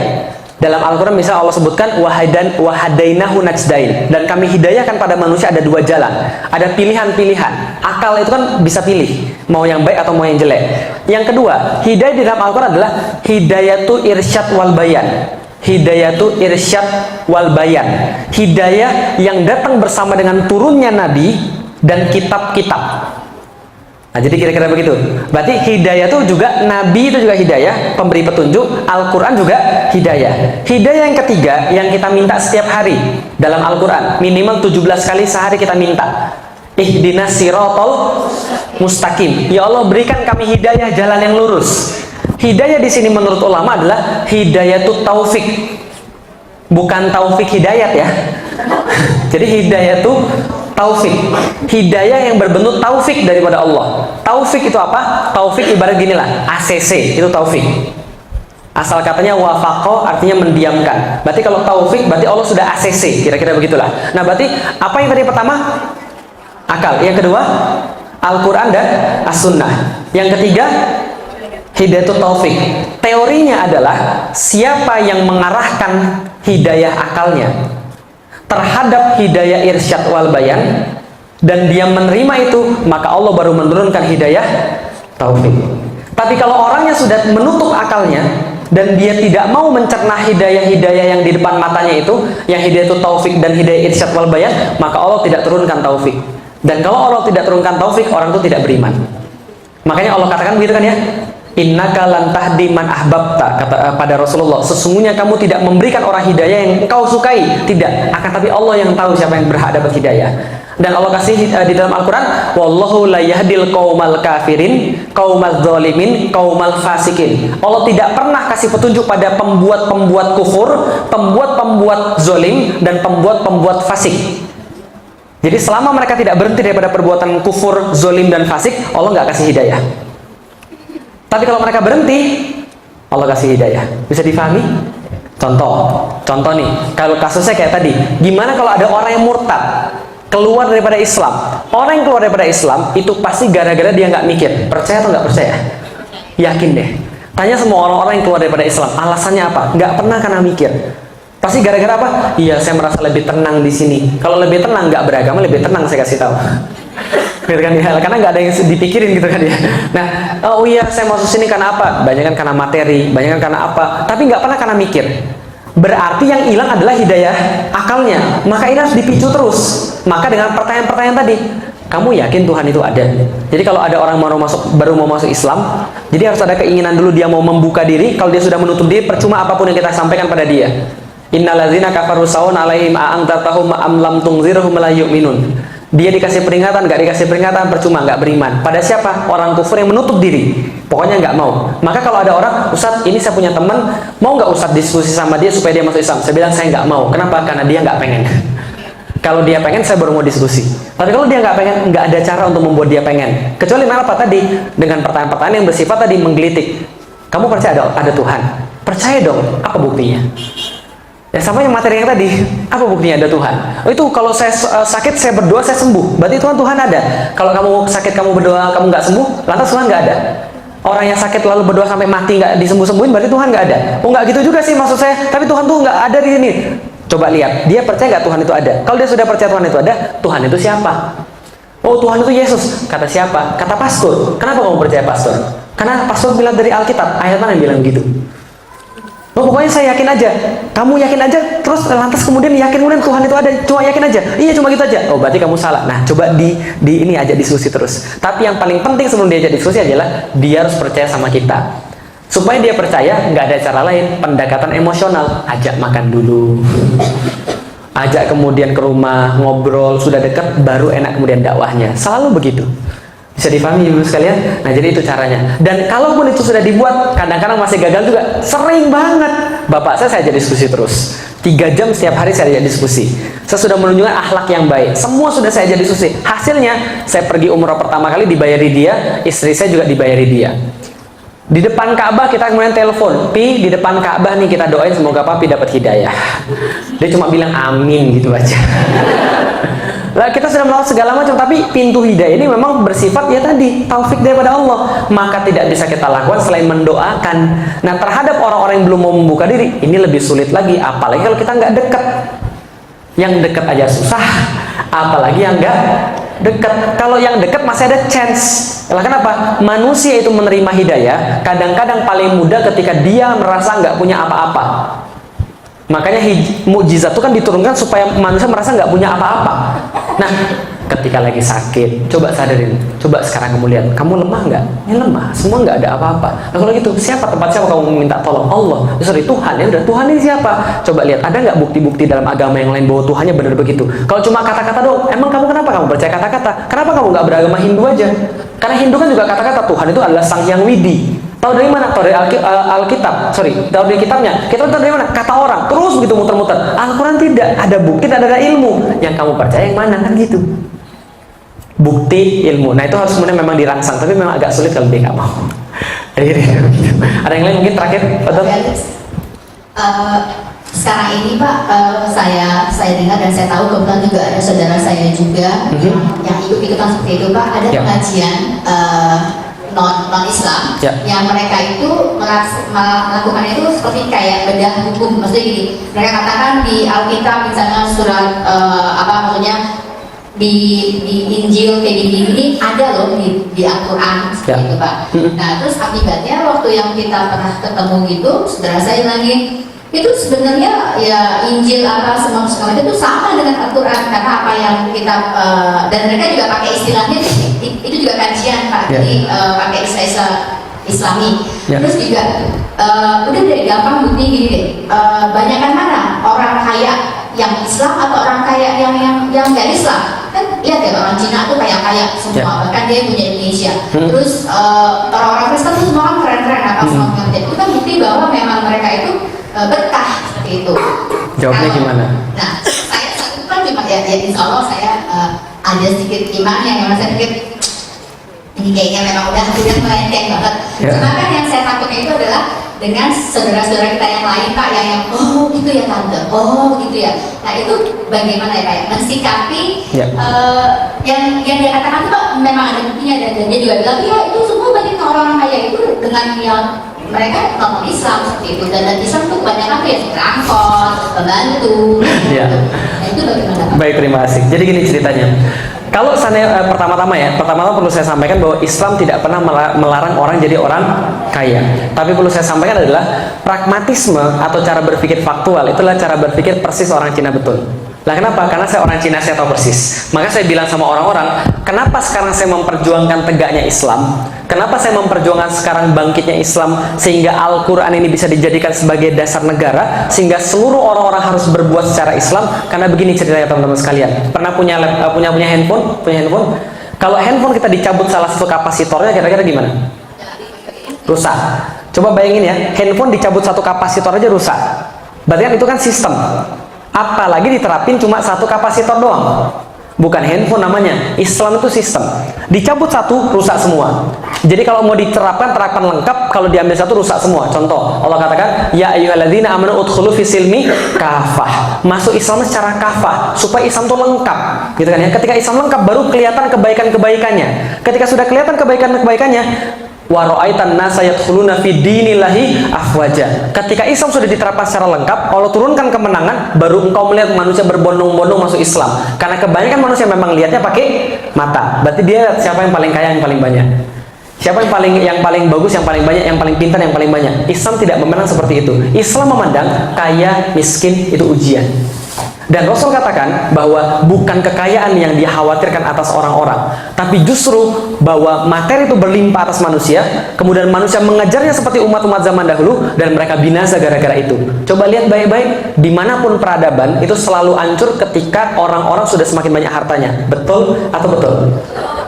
Dalam Al-Quran misalnya Allah sebutkan wahadainahu najdain, dan kami hidayahkan pada manusia ada 2 jalan, ada pilihan-pilihan. Akal itu kan bisa pilih mau yang baik atau mau yang jelek. Yang kedua, hidayah di dalam Al-Quran adalah hidayatu irsyad wal bayan. Hidayatu irsyad wal bayan, hidayah yang datang bersama dengan turunnya Nabi dan kitab-kitab. Nah, jadi kira-kira begitu. Berarti hidayah itu juga, Nabi itu juga hidayah, pemberi petunjuk, Al-Quran juga hidayah. Hidayah yang ketiga yang kita minta setiap hari dalam Al-Quran, minimal 17 kali sehari kita minta. Ihdinas siratal mustaqim. Ya Allah, berikan kami hidayah jalan yang lurus. Hidayah di sini menurut ulama adalah hidayatut taufik. Bukan taufik hidayat ya. Jadi hidayah itu taufik, hidayah yang berbentuk taufik daripada Allah. Taufik itu apa? Taufik ibarat ginilah, ACC itu taufik. Asal katanya wafaqo artinya mendiamkan. Berarti kalau taufik berarti Allah sudah ACC, kira-kira begitulah. Nah, berarti apa yang tadi pertama? Akal. Yang kedua, Al-Quran dan As-Sunnah. Yang ketiga, hidayatul taufik. Teorinya adalah siapa yang mengarahkan hidayah akalnya terhadap hidayah irsyad wal bayan dan dia menerima itu, maka Allah baru menurunkan hidayah taufik. Tapi kalau orangnya sudah menutup akalnya dan dia tidak mau mencerna hidayah-hidayah yang di depan matanya itu, yang hidayah itu taufik dan hidayah irsyad wal bayan, maka Allah tidak turunkan taufik. Dan kalau Allah tidak turunkan taufik, orang itu tidak beriman. Makanya Allah katakan begitu kan ya, innaka lan tahdi man ahbabta, kata pada Rasulullah, sesungguhnya kamu tidak memberikan orang hidayah yang engkau sukai, tidak, akan tapi Allah yang tahu siapa yang berhak dapat hidayah. Dan Allah kasih di dalam Al-Quran, wallahu la yahdil qaumal kafirin qaumal zalimin qaumal fasikin. Allah tidak pernah kasih petunjuk pada pembuat-pembuat kufur, pembuat-pembuat zalim, dan pembuat-pembuat fasik. Jadi selama mereka tidak berhenti daripada perbuatan kufur, zalim, dan fasik, Allah nggak kasih hidayah. Tapi kalau mereka berhenti, Allah kasih hidayah. Bisa difahami? Contoh nih, kalau kasusnya kayak tadi, gimana kalau ada orang yang murtad, keluar daripada Islam? Orang yang keluar daripada Islam itu pasti gara-gara dia nggak mikir, percaya atau nggak percaya? Yakin deh. Tanya semua orang-orang yang keluar daripada Islam, alasannya apa? Nggak pernah karena mikir. Pasti gara-gara apa? Iya, saya merasa lebih tenang di sini. Kalau lebih tenang, nggak beragama, lebih tenang, saya kasih tahu. Gitu kan ya, karena nggak ada yang dipikirin gitu kan ya. Nah, oh iya, saya masuk sini karena apa? Banyak kan karena materi, banyak kan karena apa? Tapi nggak pernah karena mikir. Berarti yang hilang adalah hidayah akalnya. Maka ini harus dipicu terus. Maka dengan pertanyaan-pertanyaan tadi, kamu yakin Tuhan itu ada? Jadi kalau ada orang baru mau masuk Islam, jadi harus ada keinginan dulu dia mau membuka diri. Kalau dia sudah menutup diri, percuma apapun yang kita sampaikan pada dia. Innallazina kafaru sawun alaihim a'antartahum am lam tunzirhum la yu'minun. Dia dikasih peringatan, nggak dikasih peringatan, percuma, nggak beriman. Pada siapa? Orang kufur yang menutup diri. Pokoknya nggak mau. Maka kalau ada orang, Ustadz, ini saya punya teman, mau nggak Ustadz diskusi sama dia supaya dia masuk Islam? Saya bilang saya nggak mau. Kenapa? Karena dia nggak pengen. Kalau dia pengen, saya baru mau diskusi. Tapi kalau dia nggak pengen, nggak ada cara untuk membuat dia pengen. Kecuali apa tadi? Dengan pertanyaan-pertanyaan yang bersifat tadi menggelitik. Kamu percaya ada Tuhan? Percaya dong. Apa buktinya? Ya sama yang materi yang tadi, apa buktinya ada Tuhan? Oh, itu kalau saya sakit, saya berdoa, saya sembuh. Berarti Tuhan ada. Kalau kamu sakit, kamu berdoa, kamu nggak sembuh, lantas Tuhan nggak ada. Orang yang sakit lalu berdoa sampai mati nggak disembuh-sembuhin, berarti Tuhan nggak ada. Oh, nggak gitu juga sih maksud saya. Tapi Tuhan tuh nggak ada di sini. Coba lihat, dia percaya nggak Tuhan itu ada? Kalau dia sudah percaya Tuhan itu ada, Tuhan itu siapa? Oh, Tuhan itu Yesus. Kata siapa? Kata pastor. Kenapa kamu percaya pastor? Karena pastor bilang dari Alkitab. Ayat mana yang bilang gitu? Oh, pokoknya saya yakin aja. Kamu yakin aja, terus lantas kemudian kemudian Tuhan itu ada. Cuma yakin aja. Iya, cuma gitu aja. Oh, berarti kamu salah. Nah, coba di ini aja diskusi terus. Tapi yang paling penting sebelum dia diskusi adalah dia harus percaya sama kita. Supaya dia percaya, nggak ada cara lain. Pendekatan emosional. Ajak makan dulu. Ajak kemudian ke rumah, ngobrol, sudah dekat, baru enak kemudian dakwahnya. Selalu begitu. Bisa dipahami ibu sekalian? Nah, jadi itu caranya. Dan kalaupun itu sudah dibuat, kadang-kadang masih gagal juga. Sering banget. Bapak saya ajak diskusi terus. 3 jam setiap hari saya ajak diskusi. Saya sudah menunjukkan akhlak yang baik. Semua sudah saya ajak diskusi. Hasilnya, saya pergi umroh pertama kali dibayari dia, istri saya juga dibayari dia. Di depan Ka'bah kita kemudian telepon, Pi, di depan Ka'bah nih kita doain semoga Papi dapat hidayah. Dia cuma bilang amin gitu aja. Lah kita sudah melakukan segala macam, tapi pintu hidayah ini memang bersifat ya tadi taufik daripada Allah. Maka tidak bisa kita lakukan selain mendoakan. Nah, terhadap orang-orang yang belum mau membuka diri, ini lebih sulit lagi. Apalagi kalau kita nggak dekat. Yang dekat aja susah, apalagi yang nggak dekat. Kalau yang dekat masih ada chance. Lah kenapa? Manusia itu menerima hidayah kadang-kadang paling mudah ketika dia merasa nggak punya apa-apa. Makanya mukjizat itu kan diturunkan supaya manusia merasa nggak punya apa-apa. Nah, ketika lagi sakit, coba sadarin, coba sekarang kamu lihat, kamu lemah nggak? Ya lemah, semua nggak ada apa-apa. Nah, kalau gitu, siapa kamu minta tolong? Allah. Tuhan. Ya udah, Tuhan ini siapa? Coba lihat, ada nggak bukti-bukti dalam agama yang lain bahwa Tuhannya benar begitu? Kalau cuma kata-kata doang, emang kamu kenapa kamu percaya kata-kata? Kenapa kamu nggak beragama Hindu aja? Karena Hindu kan juga kata-kata, Tuhan itu adalah Sang Hyang Widi. Tahu dari mana? Tahu dari Alkitab. Tahu dari kitabnya. Kita tahu dari mana? Kata orang. Terus begitu muter-muter. Al-Quran tidak. Ada bukti, tidak ada ilmu. Yang kamu percaya yang mana? Kan gitu. Bukti, ilmu. Nah, itu harus kemudian memang dirangsang. Tapi memang agak sulit kalau dia nggak mau. Ada yang lain mungkin terakhir? Sekarang ini Pak, saya dengar dan saya tahu kebetulan juga ada saudara saya juga yang ikut-ikutan seperti itu Pak. Ada pengajian non Islam yang mereka itu melakukan itu seperti kayak bedah hukum, maksudnya gini, mereka katakan di Alkitab misalnya surat di Injil kayak gini ada loh di Al-Quran seperti itu Pak. Nah terus akibatnya waktu yang kita pernah ketemu gitu, saudara saya lagi itu sebenarnya ya Injil apa semua itu sama dengan Al-Quran, karena apa yang kita dan mereka juga pakai istilahnya itu juga kajian Pak, jadi pakai istilah Islami. Terus juga udah deh gampang bukti gini deh, banyakan mana orang kaya yang Islam atau orang kaya yang nggak Islam? Kan lihat ya, orang Cina tuh kaya semua, bahkan dia punya Indonesia. Terus orang-orang Kristen tuh semua kan keren-keren apa semua ngerti. Itu kan bukti bahwa memang mereka itu berkah seperti itu. Jawabnya gimana? Nah, saya kan cuma ya insya Allah saya ada sedikit iman yang memang saya pikir ini kayaknya memang udah melenceng banget. Cuma kan yang saya takutnya itu adalah dengan saudara-saudara kita yang lain Pak, yang oh gitu ya tante, oh gitu ya. Nah itu bagaimana ya Pak ya? Mensikapi yang dia katakan itu Pak, memang ada buktinya, dan dia juga bilang ya itu semua bagi orang-orang kaya itu dengan yang mereka ngomong Islam seperti itu, dan Islam itu kebanyakan tuh ya perangkot, pembantu. Nah itu bagaimana Pak? Baik, terima kasih. Jadi gini ceritanya. Kalau saya pertama-tama perlu saya sampaikan bahwa Islam tidak pernah melarang orang jadi orang kaya. Tapi perlu saya sampaikan adalah pragmatisme atau cara berpikir faktual itulah cara berpikir persis orang Cina betul. Lah kenapa? Karena saya orang Cina, saya tahu persis. Maka saya bilang sama orang-orang, kenapa sekarang saya memperjuangkan tegaknya Islam? Kenapa saya memperjuangkan sekarang bangkitnya Islam sehingga Al-Quran ini bisa dijadikan sebagai dasar negara, sehingga seluruh orang-orang harus berbuat secara Islam? Karena begini ceritanya teman-teman sekalian. Pernah punya handphone? Punya handphone? Kalau handphone kita dicabut salah satu kapasitornya, kira-kira gimana? Rusak. Coba bayangin ya, handphone dicabut satu kapasitor aja rusak. Berarti kan itu kan sistem. Apalagi diterapin cuma satu kapasitor doang. Bukan handphone namanya. Islam itu sistem. Dicabut satu, rusak semua. Jadi kalau mau diterapkan, terapkan lengkap. Kalau diambil satu, rusak semua. Contoh, Allah katakan, ya ayyuhalladzina amanu udkhulu fisilmi kafah. Masuk Islam secara kafah, supaya Islam itu lengkap. Gitu kan ya. Ketika Islam lengkap, baru kelihatan kebaikan-kebaikannya. Ketika sudah kelihatan kebaikan-kebaikannya, wa ra'aitan nasa yadkhuluna fi dinillahi afwaja. Ketika Islam sudah diterapkan secara lengkap, Allah turunkan kemenangan, baru engkau melihat manusia berbondong-bondong masuk Islam. Karena kebanyakan manusia memang lihatnya pakai mata. Berarti dia lihat siapa yang paling kaya, yang paling banyak. Siapa yang paling bagus, yang paling banyak, yang paling pintar, yang paling banyak. Islam tidak memandang seperti itu. Islam memandang kaya, miskin itu ujian. Dan Rasul katakan bahwa bukan kekayaan yang dia khawatirkan atas orang-orang, tapi justru bahwa materi itu berlimpah atas manusia, kemudian manusia mengejarnya seperti umat-umat zaman dahulu, dan mereka binasa gara-gara itu. Coba lihat baik-baik, dimanapun peradaban itu selalu hancur ketika orang-orang sudah semakin banyak hartanya. Betul atau betul?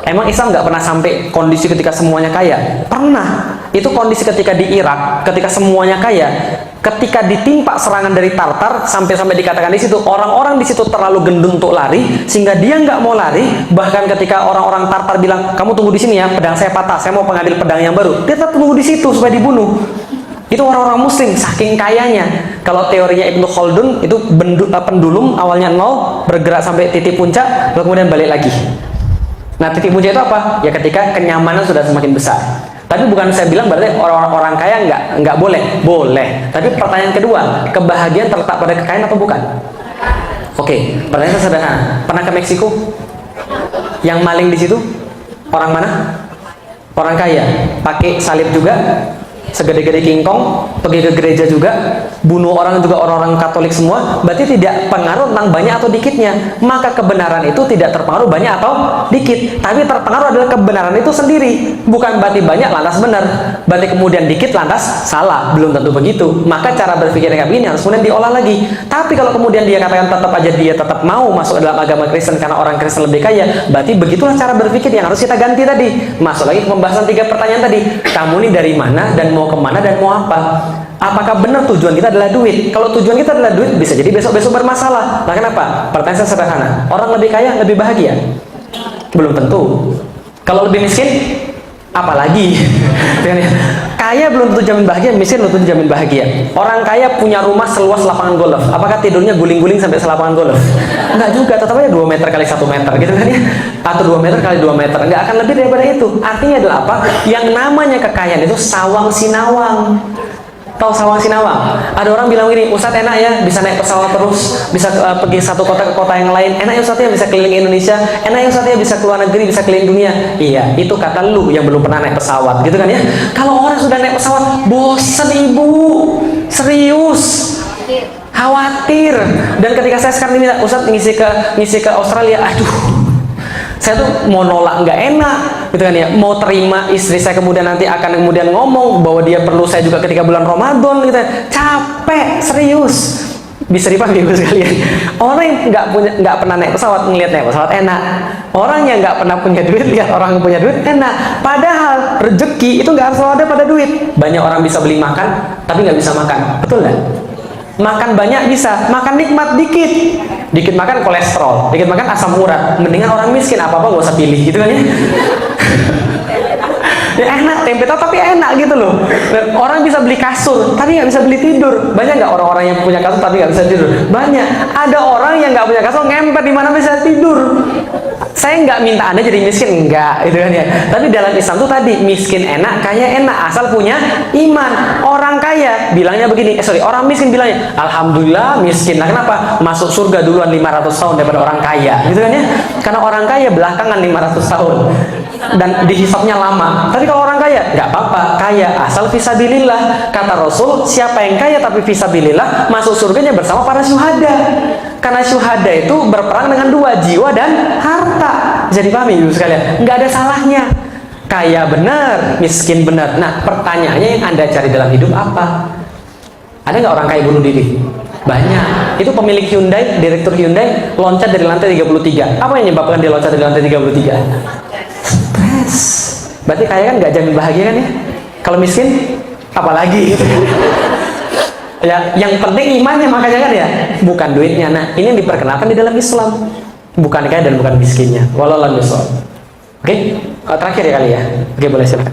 Emang Islam nggak pernah sampai kondisi ketika semuanya kaya? Pernah. Itu kondisi ketika di Irak, ketika semuanya kaya. Ketika ditimpa serangan dari Tartar, sampai dikatakan di situ orang-orang di situ terlalu gendut untuk lari, sehingga dia nggak mau lari. Bahkan ketika orang-orang Tartar bilang, kamu tunggu di sini ya, pedang saya patah, saya mau mengambil pedang yang baru. Dia tetap tunggu di situ supaya dibunuh. Itu orang-orang Muslim, saking kayanya. Kalau teorinya Ibnu Khaldun itu pendulum awalnya nol, bergerak sampai titik puncak, lalu kemudian balik lagi. Nah, titik puncak itu apa? Ya ketika kenyamanan sudah semakin besar. Tapi bukan saya bilang berarti orang-orang kaya nggak boleh. Boleh. Tapi pertanyaan kedua, kebahagiaan terletak pada kekayaan atau bukan? Oke, pertanyaan sederhana. Pernah ke Meksiko? Yang maling di situ orang mana? Orang kaya. Pakai salib juga, segede-gede kingkong, pergi ke gereja juga, bunuh orang juga, orang-orang Katolik semua. Berarti tidak pengaruh tentang banyak atau dikitnya. Maka kebenaran itu tidak terpengaruh banyak atau dikit, tapi terpengaruh adalah kebenaran itu sendiri. Bukan berarti banyak lantas benar, berarti kemudian dikit lantas salah. Belum tentu begitu. Maka cara berpikir kayak begini harus kemudian diolah lagi. Tapi kalau kemudian dia katakan tetap aja dia tetap mau masuk dalam agama Kristen karena orang Kristen lebih kaya, berarti begitulah cara berpikir yang harus kita ganti tadi. Masuk lagi ke pembahasan 3 pertanyaan tadi. Kamu ini dari mana dan mau kemana dan mau apa? Apakah benar tujuan kita adalah duit? Kalau tujuan kita adalah duit, bisa jadi besok-besok bermasalah. Nah, kenapa? Pertanyaan sederhana. Orang lebih kaya lebih bahagia? Belum tentu. Kalau lebih miskin, apalagi? Kaya belum tentu jamin bahagia, miskin belum tentu jamin bahagia. Orang kaya punya rumah seluas lapangan golf. Apakah tidurnya guling-guling sampai selapangan golf? Enggak juga, tetap aja 2 meter kali 1 meter gitu kan ya. Atau 2 meter kali 2 meter. Enggak akan lebih daripada itu. Artinya adalah apa? Yang namanya kekayaan itu sawang sinawang. Tahu sawang sinawang? Ada orang bilang gini, Ustadz enak ya bisa naik pesawat terus, bisa pergi satu kota ke kota yang lain. Enak ya Ustadz ya bisa keliling Indonesia. Enak ya Ustadz ya bisa keluar negeri, bisa keliling dunia. Iya, itu kata lu yang belum pernah naik pesawat, gitu kan ya? Kalau orang sudah naik pesawat, bosen ibu, serius, khawatir. Dan ketika saya sekarang ini Ustadz ngisi ke Australia, aduh, saya tuh mau nolak nggak enak, gitu kan ya. Mau terima istri saya kemudian nanti akan kemudian ngomong bahwa dia perlu saya juga ketika bulan Ramadan, gitu. Capek, serius. Bisa dipanggil sekalian. Orang yang nggak pernah naik pesawat ngelihat naik pesawat enak. Orang yang nggak pernah punya duit lihat orang yang punya duit enak. Padahal rezeki itu nggak harus selalu ada pada duit. Banyak orang bisa beli makan, tapi nggak bisa makan. Betul nggak? Makan banyak bisa, makan nikmat dikit. Dikit makan kolesterol, dikit makan asam urat. Mendingan orang miskin apa-apa nggak usah pilih, gitu kan ya. Enak tempe tahu tapi enak gitu loh. Orang bisa beli kasur tapi nggak bisa beli tidur. Banyak nggak orang-orang yang punya kasur tapi nggak bisa tidur? Banyak. Ada orang yang nggak punya kasur ngempet di mana bisa tidur. Saya nggak minta Anda jadi miskin, enggak, itu kan ya. Tapi dalam Islam tuh tadi miskin enak, kaya enak, asal punya iman. Orang kaya bilangnya begini, orang miskin bilangnya, alhamdulillah miskin. Nah kenapa? Masuk surga duluan 500 tahun daripada orang kaya, gitu kan ya? Karena orang kaya belakangan 500 tahun dan dihisapnya lama. Tapi kalau orang kaya, nggak apa-apa, kaya asal fisabilillah. Kata Rasul, siapa yang kaya tapi fisabilillah masuk surganya bersama para syuhada. Karena syuhada itu berperang dengan dua, jiwa dan harta. Bisa dipahami ibu sekalian? Nggak ada salahnya. Kaya benar, miskin benar. Nah, pertanyaannya yang Anda cari dalam hidup apa? Ada nggak orang kaya bunuh diri? Banyak. Itu pemilik Hyundai, direktur Hyundai, loncat dari lantai 33. Apa yang menyebabkan dia loncat dari lantai 33? Stres. Berarti kaya kan nggak jamin bahagia kan ya? Kalau miskin, apalagi? Ya, yang penting imannya makanya kan ya, bukan duitnya. Nah, ini yang diperkenalkan di dalam Islam, bukan kaya dan bukan miskinnya. Wallahu a'lam bishawab. Oke, terakhir ya kali ya. Oke, boleh silakan.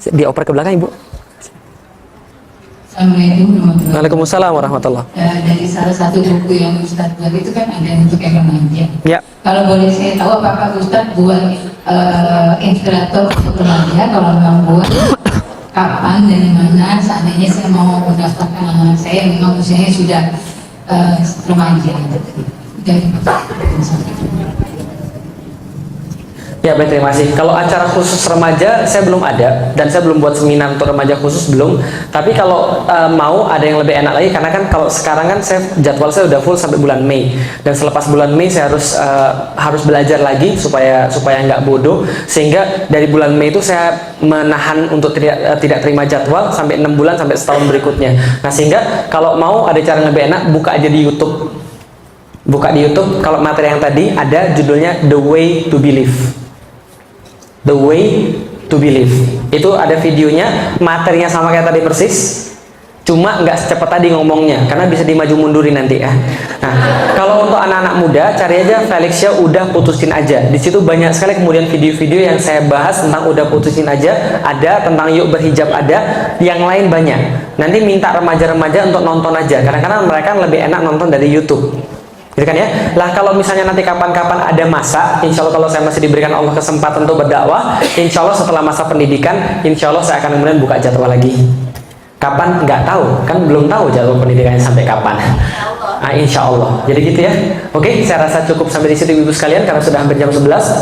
Dioper ke belakang ibu. Assalamualaikum warahmatullahi Waalaikumsalam warahmatullah. Dari salah satu buku yang Ustadz buat itu kan ada untuk yang remaja. Ya. Kalau boleh saya tahu apakah Ustadz buat inspirator untuk remaja? Kalau memang buat, kapan dan di mana? Seandainya saya mau mendaftarkan anak saya yang memang usianya sudah remaja. Dari Ya, baik, terima kasih. Kalau acara khusus remaja saya belum ada, dan saya belum buat seminar untuk remaja khusus, belum. Tapi kalau mau ada yang lebih enak lagi, karena kan kalau sekarang kan jadwal saya udah full sampai bulan Mei, dan selepas bulan Mei saya harus belajar lagi supaya nggak bodoh, sehingga dari bulan Mei itu saya menahan untuk tidak terima jadwal sampai 6 bulan sampai setahun berikutnya. Nah, sehingga kalau mau ada cara yang lebih enak, buka aja di YouTube. Buka di YouTube, kalau materi yang tadi ada judulnya The Way to Believe. The Way to Believe. Itu ada videonya, materinya sama kayak tadi persis, cuma nggak secepat tadi ngomongnya, karena bisa dimaju mundurin nanti ya. Nah, kalau untuk anak-anak muda, cari aja Felixia Udah Putusin Aja. Di situ banyak sekali kemudian video-video yang saya bahas tentang udah putusin aja, ada tentang yuk berhijab, ada yang lain banyak. Nanti minta remaja-remaja untuk nonton aja, kadang-kadang mereka lebih enak nonton dari YouTube. Gitu kan ya. Lah kalau misalnya nanti kapan-kapan ada masa, insya Allah kalau saya masih diberikan Allah kesempatan untuk berdakwah, insya Allah setelah masa pendidikan, insya Allah saya akan kemudian buka jadwal lagi. Kapan? Nggak tahu, kan belum tahu jadwal pendidikannya sampai kapan. Nah, insya Allah. Jadi gitu ya. Oke, saya rasa cukup sampai di situ ibu-ibu sekalian, karena sudah hampir jam 11.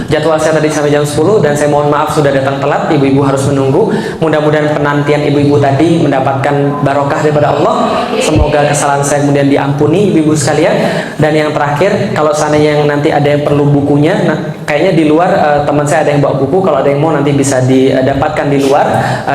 Jadwal saya tadi sampai jam 10, dan saya mohon maaf sudah datang telat. Ibu-ibu harus menunggu. Mudah-mudahan penantian ibu-ibu tadi mendapatkan barokah daripada Allah. Semoga kesalahan saya kemudian diampuni ibu-ibu sekalian. Dan yang terakhir, kalau seandainya yang nanti ada yang perlu bukunya, nah, kayaknya di luar teman saya ada yang bawa buku. Kalau ada yang mau nanti bisa didapatkan di luar,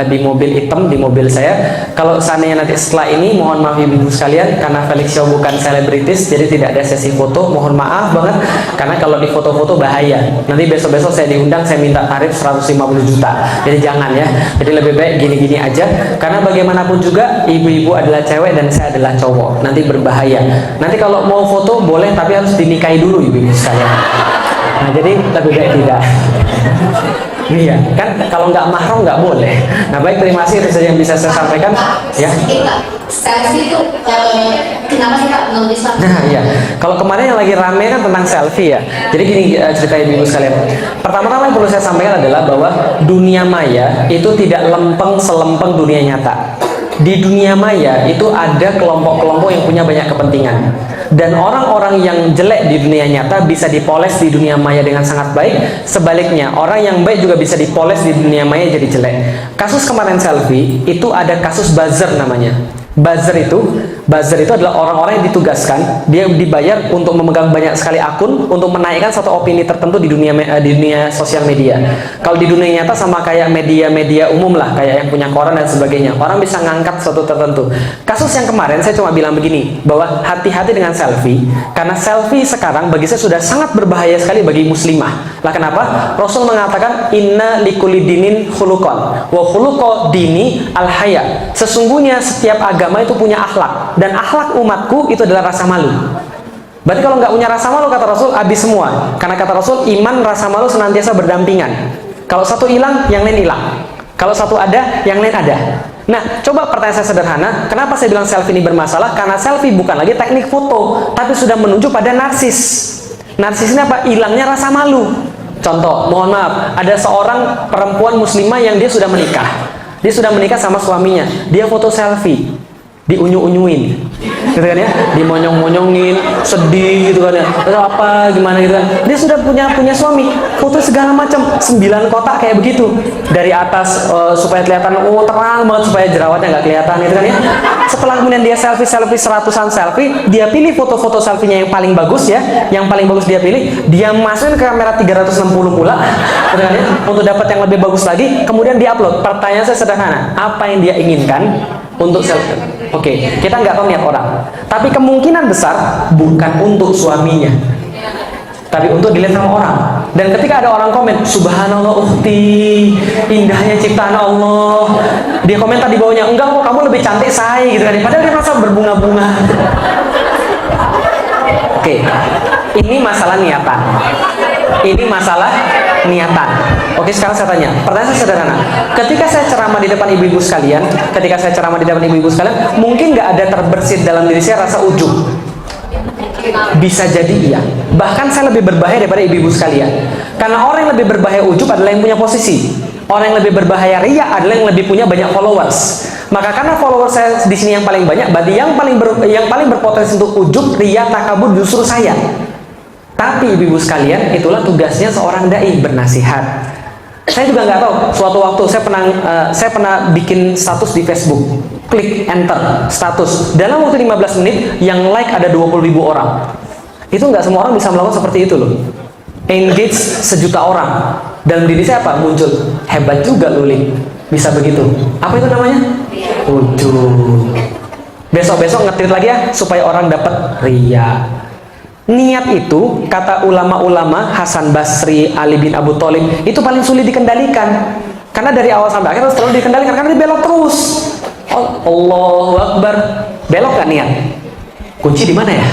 di mobil hitam, di mobil saya. Kalau seandainya nanti setelah ini, mohon maaf ibu-ibu sekalian, karena Felixia bukan selebritis, jadi tidak ada sesi foto. Mohon maaf banget, karena kalau di foto-foto bahaya. Nanti besok-besok saya diundang, saya minta tarif 150 juta. Jadi jangan ya. Jadi lebih baik gini-gini aja. Karena bagaimanapun juga ibu-ibu adalah cewek dan saya adalah cowok. Nanti berbahaya. Nanti kalau mau foto boleh, tapi harus dinikahi dulu ibu-ibu sekalian. Nah, jadi lebih baik tidak. Iya, kan kalau nggak mahram nggak boleh. Nah, baik, terima kasih itu saja yang bisa saya sampaikan. Ya. Selfie itu kenapa sih Kak menurut Islam? Nah, iya. Kalau kemarin yang lagi rame kan tentang selfie ya. Jadi gini cerita ibu sekalian. Pertama-tama yang perlu saya sampaikan adalah bahwa dunia maya itu tidak lempeng selempeng dunia nyata. Di dunia maya itu ada kelompok-kelompok yang punya banyak kepentingan. Dan orang-orang yang jelek di dunia nyata bisa dipoles di dunia maya dengan sangat baik. Sebaliknya, orang yang baik juga bisa dipoles di dunia maya jadi jelek. Kasus kemarin selfie, itu ada kasus buzzer namanya. Buzzer itu adalah orang-orang yang ditugaskan, dia dibayar untuk memegang banyak sekali akun untuk menaikkan satu opini tertentu di dunia sosial media. Kalau di dunia nyata sama kayak media-media umum lah, kayak yang punya koran dan sebagainya. Orang bisa ngangkat sesuatu tertentu. Kasus yang kemarin saya cuma bilang begini, bahwa hati-hati dengan selfie, karena selfie sekarang bagi saya sudah sangat berbahaya sekali bagi muslimah. Lah kenapa? Rasul mengatakan inna likulli dinin khuluqan wa khuluqo dini al-haya. Sesungguhnya setiap agama itu punya akhlak, dan akhlak umatku itu adalah rasa malu. Berarti kalau nggak punya rasa malu, kata Rasul, habis semua. Karena kata Rasul, iman rasa malu senantiasa berdampingan. Kalau satu hilang, yang lain hilang. Kalau satu ada, yang lain ada. Nah, coba pertanyaan saya sederhana, kenapa saya bilang selfie ini bermasalah? Karena selfie bukan lagi teknik foto, tapi sudah menuju pada narsis. Narsis ini apa? Hilangnya rasa malu. Contoh, mohon maaf, ada seorang perempuan muslimah yang dia sudah menikah. Dia sudah menikah sama suaminya. Dia foto selfie, diunyu-unyuin, gitu kan ya, dimonyong-monyongin, sedih gitu kan ya, terus apa gimana gitu kan. Dia sudah punya suami, foto segala macam, 9 kotak kayak begitu, dari atas supaya kelihatan terang banget, supaya jerawatnya nggak kelihatan gitu kan ya. Setelah kemudian dia selfie seratusan selfie, dia pilih foto-foto selfie-nya yang paling bagus ya, yang paling bagus dia pilih, dia masukin ke kamera 360 pula, gitu kan ya, untuk dapat yang lebih bagus lagi, kemudian dia upload. Pertanyaan saya sederhana, apa yang dia inginkan untuk selfie? Oke, kita nggak tahu niat orang, tapi kemungkinan besar bukan untuk suaminya, tapi untuk dilihat sama orang. Dan ketika ada orang komen, subhanallah ukhti, indahnya ciptaan Allah, dia komentar di bawahnya, enggak kok kamu lebih cantik saya, gitu kan. Padahal dia merasa berbunga-bunga. Oke, ini masalah niatan. Ini masalah niatan. Oke, sekarang saya tanya, pertanyaan saya sederhana. Ketika saya ceramah di depan ibu-ibu sekalian, mungkin nggak ada terbersit dalam diri saya rasa ujub? Bisa jadi iya. Bahkan saya lebih berbahaya daripada ibu-ibu sekalian. Karena orang yang lebih berbahaya ujub adalah yang punya posisi. Orang yang lebih berbahaya riya adalah yang lebih punya banyak followers. Maka karena followers saya di sini yang paling banyak, berarti yang paling berpotensi untuk ujub, riya, takabur justru saya. Tapi ibu-ibu sekalian, itulah tugasnya seorang dai, bernasihat. Saya juga nggak tahu, suatu waktu saya pernah bikin status di Facebook, klik enter status, dalam waktu 15 menit yang like ada 20.000 orang. Itu nggak semua orang bisa melakukan seperti itu loh. Engage 1 juta orang, dalam diri saya apa? Muncul, hebat juga Luli, bisa begitu. Apa itu namanya? Ujub. Besok-besok nge-tweet lagi ya, supaya orang dapat riya. Niat itu, kata ulama-ulama Hasan Basri, Ali bin Abu Thalib, itu paling sulit dikendalikan. Karena dari awal sampai akhir harus terlalu dikendalikan, karena dia belok terus. Oh, Allahu Akbar, belok gak niat? Kunci di mana ya?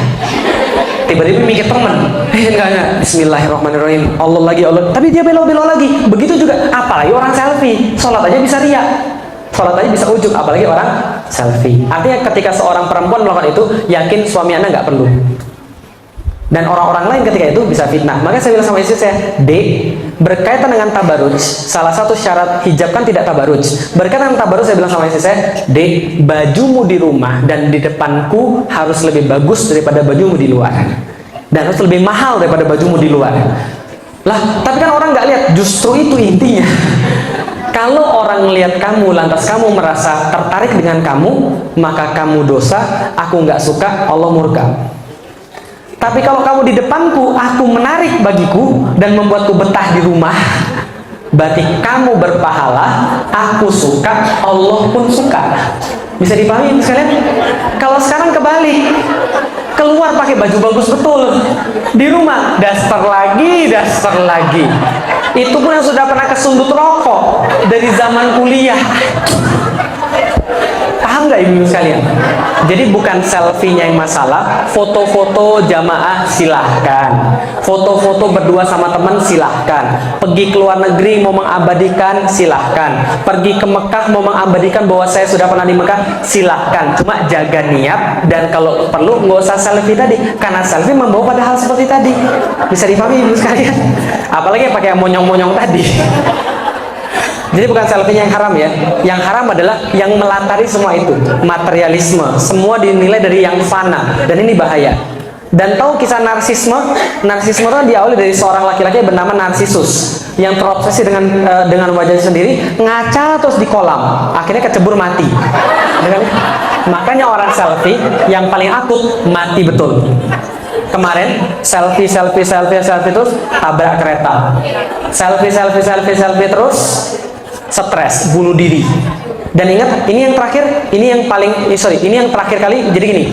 Tiba-tiba mikir teman, enggak, Bismillahirrahmanirrahim, Allah lagi, Allah. Tapi dia belok-belok lagi. Begitu juga, apalagi orang selfie, sholat aja bisa riya, sholat aja bisa ujub, apalagi orang selfie. Artinya ketika seorang perempuan melakukan itu, yakin suami Anda nggak perlu. Dan orang-orang lain ketika itu bisa fitnah. Maka saya bilang sama istri saya, Dek, berkaitan dengan tabaruj, salah satu syarat hijab kan tidak tabaruj. Berkaitan dengan tabaruj, saya bilang sama istri saya, Dek, bajumu di rumah dan di depanku harus lebih bagus daripada bajumu di luar. Dan harus lebih mahal daripada bajumu di luar. Lah, tapi kan orang nggak lihat, justru itu intinya. Kalau orang melihat kamu, lantas kamu merasa tertarik dengan kamu, maka kamu dosa, aku nggak suka, Allah murka. Tapi kalau kamu di depanku, aku menarik bagiku dan membuatku betah di rumah, berarti kamu berpahala, aku suka, Allah pun suka. Bisa dipahami sekalian? Kalau sekarang kebalik, keluar pakai baju bagus betul, di rumah daster lagi. Itu pun yang sudah pernah kesundut rokok dari zaman kuliah. Paham nggak ibu sekalian? Jadi bukan selfie-nya yang masalah, foto-foto jamaah silahkan, foto-foto berdua sama teman silahkan, pergi ke luar negeri mau mengabadikan silahkan, pergi ke Mekah mau mengabadikan bahwa saya sudah pernah di Mekah silahkan, cuma jaga niat dan kalau perlu nggak usah selfie tadi, karena selfie membawa pada hal seperti tadi. Bisa dipahami ibu sekalian? Apalagi yang pakai monyong-monyong tadi. Jadi bukan selfie yang haram ya. Yang haram adalah yang melatari semua itu, materialisme. Semua dinilai dari yang fana, dan ini bahaya. Dan tahu kisah narsisme? Narsisme itu diawali dari seorang laki-laki bernama Narsisus yang terobsesi dengan wajahnya sendiri, ngaca terus di kolam, akhirnya kecebur mati. Makanya orang selfie yang paling akut mati betul. Kemarin selfie terus tabrak kereta, selfie terus stres, bunuh diri. Dan ingat, ini yang terakhir, ini yang terakhir kali. Jadi gini,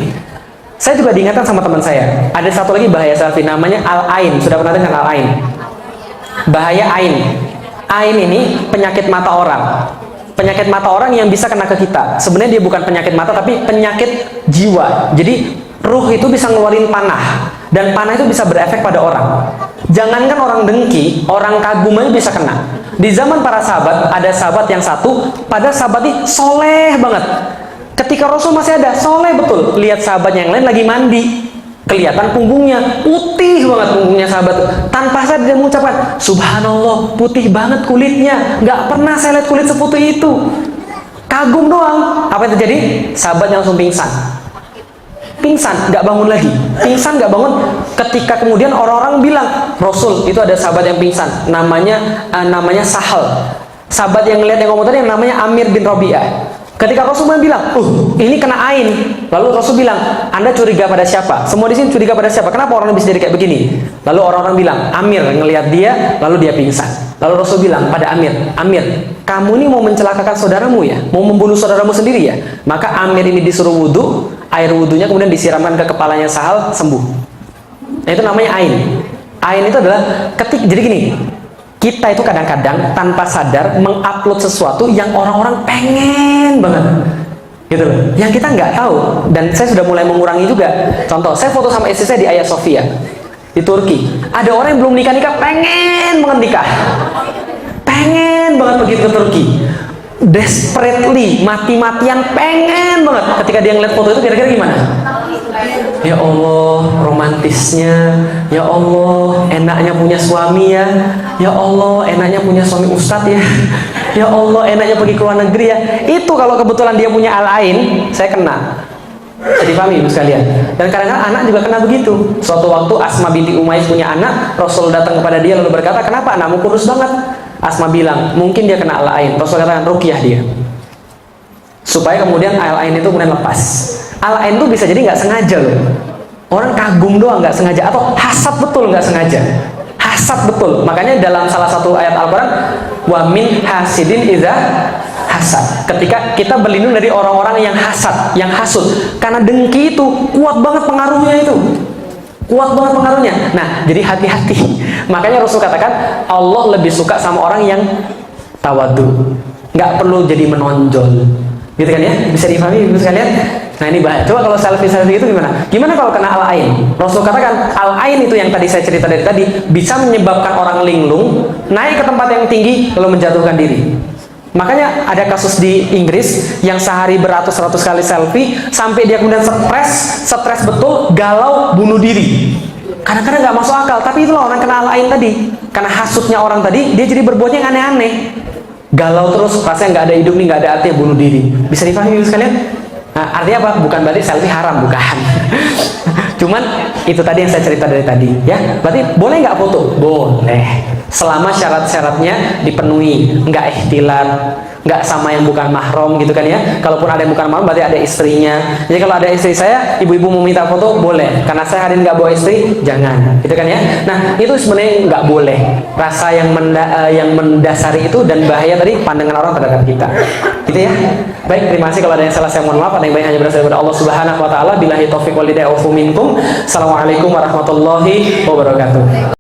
saya juga diingatkan sama teman saya, ada satu lagi bahaya selfie, namanya Al-Ain. Sudah pernah dengar Al-Ain? Bahaya Ain. Ain ini penyakit mata orang. Penyakit mata orang yang bisa kena ke kita. Sebenarnya dia bukan penyakit mata, tapi penyakit jiwa. Jadi ruh itu bisa ngeluarin panah, dan panah itu bisa berefek pada orang. Jangankan orang dengki, orang kagum aja bisa kena. Di zaman para sahabat, ada sahabat yang satu, pada sahabat ini soleh banget. Ketika Rasul masih ada, soleh betul. Lihat sahabat yang lain lagi mandi, kelihatan punggungnya, putih banget punggungnya sahabat. Tanpa sadar dia mengucapkan, subhanallah, putih banget kulitnya. Nggak pernah saya lihat kulit seputih itu. Kagum doang. Apa yang terjadi? Sahabatnya langsung pingsan. Pingsan, nggak bangun lagi. Pingsan, nggak bangun. Ketika kemudian orang-orang bilang, Rasul, itu ada sahabat yang pingsan. Namanya Sahal. Sahabat yang ngeliat yang ngomong tadi yang namanya Amir bin Rabi'ah. Ketika Rasul bilang, ini kena ain. Lalu Rasul bilang, Anda curiga pada siapa? Semua di sini curiga pada siapa? Kenapa orang bisa jadi kayak begini? Lalu orang-orang bilang, Amir ngelihat dia, lalu dia pingsan. Lalu Rasul bilang pada Amir, Amir, kamu ini mau mencelakakan saudaramu ya? Mau membunuh saudaramu sendiri ya? Maka Amir ini disuruh wudhu, air wudhunya kemudian disiramkan ke kepalanya Sahal, sembuh. Nah, itu namanya ain. Ain itu adalah jadi gini, kita itu kadang-kadang tanpa sadar mengupload sesuatu yang orang-orang pengen banget, gitu loh, yang kita nggak tahu. Dan saya sudah mulai mengurangi juga. Contoh, saya foto sama istri saya di Hagia Sophia di Turki. Ada orang yang belum nikah, pengen banget nikah, pengen banget pergi ke Turki, desperately, mati-matian pengen banget. Ketika dia ngeliat foto itu, kira-kira gimana? Ya Allah, romantisnya. Ya Allah, enaknya punya suami ya. Ya Allah, enaknya punya suami ustadz ya. Ya Allah, enaknya pergi ke luar negeri ya. Itu kalau kebetulan dia punya al-ain, saya kena. Jadi pahami sekalian. Dan kadang-kadang anak juga kena begitu. Suatu waktu Asma binti Umayyah punya anak, Rasul datang kepada dia lalu berkata, kenapa anakmu kurus banget? Asma bilang, mungkin dia kena al-ain. Rasul katakan, ruqyah dia, supaya kemudian al-ain itu kemudian lepas. Al-ain itu bisa jadi nggak sengaja loh. Orang kagum doang nggak sengaja, atau hasad betul nggak sengaja. Hasad betul. Makanya dalam salah satu ayat Al-Quran, wa min hasidin idza hasad. Ketika kita berlindung dari orang-orang yang hasad, yang hasud, karena dengki itu kuat banget pengaruhnya itu. Kuat banget pengaruhnya. Nah, jadi hati-hati. Makanya Rasul katakan, Allah lebih suka sama orang yang tawadu. Nggak perlu jadi menonjol. Gitu kan ya? Bisa dipahami gitu sekalian? Nah, ini bahaya. Coba kalau selfie-selfie itu gimana? Gimana kalau kena al-ain? Rasul katakan, al-ain itu yang tadi saya cerita dari tadi, bisa menyebabkan orang linglung, naik ke tempat yang tinggi, lalu menjatuhkan diri. Makanya ada kasus di Inggris yang sehari beratus-ratus kali selfie, sampai dia kemudian stres betul, galau, bunuh diri. Kadang-kadang nggak masuk akal, tapi itulah orang kena al-ain tadi. Karena hasutnya orang tadi, dia jadi berbuatnya yang aneh-aneh. Galau terus, rasanya nggak ada hidup nih, nggak ada artinya, bunuh diri. Bisa dipahami sekalian? Nah, artinya apa? Bukan berarti selfie haram, bukan. Cuman itu tadi yang saya cerita dari tadi, ya. Berarti boleh nggak foto? Boleh, selama syarat-syaratnya dipenuhi, nggak ikhtilat, nggak sama yang bukan mahram, gitu kan ya. Kalaupun ada yang bukan mahram, berarti ada istrinya. Jadi kalau ada istri saya, ibu-ibu mau minta foto, boleh. Karena saya hari ini nggak bawa istri, jangan, gitu kan ya. Nah, itu sebenarnya nggak boleh. Rasa yang mendasari itu dan bahaya tadi pandangan orang terhadap kita, gitu ya. Baik, terima kasih. Kalau ada yang salah saya mohon maaf. Ada yang baik hanya berasal dari Allah Subhanahu wa taala. Billahi taufiq wal hidayah. Assalamualaikum warahmatullahi wabarakatuh.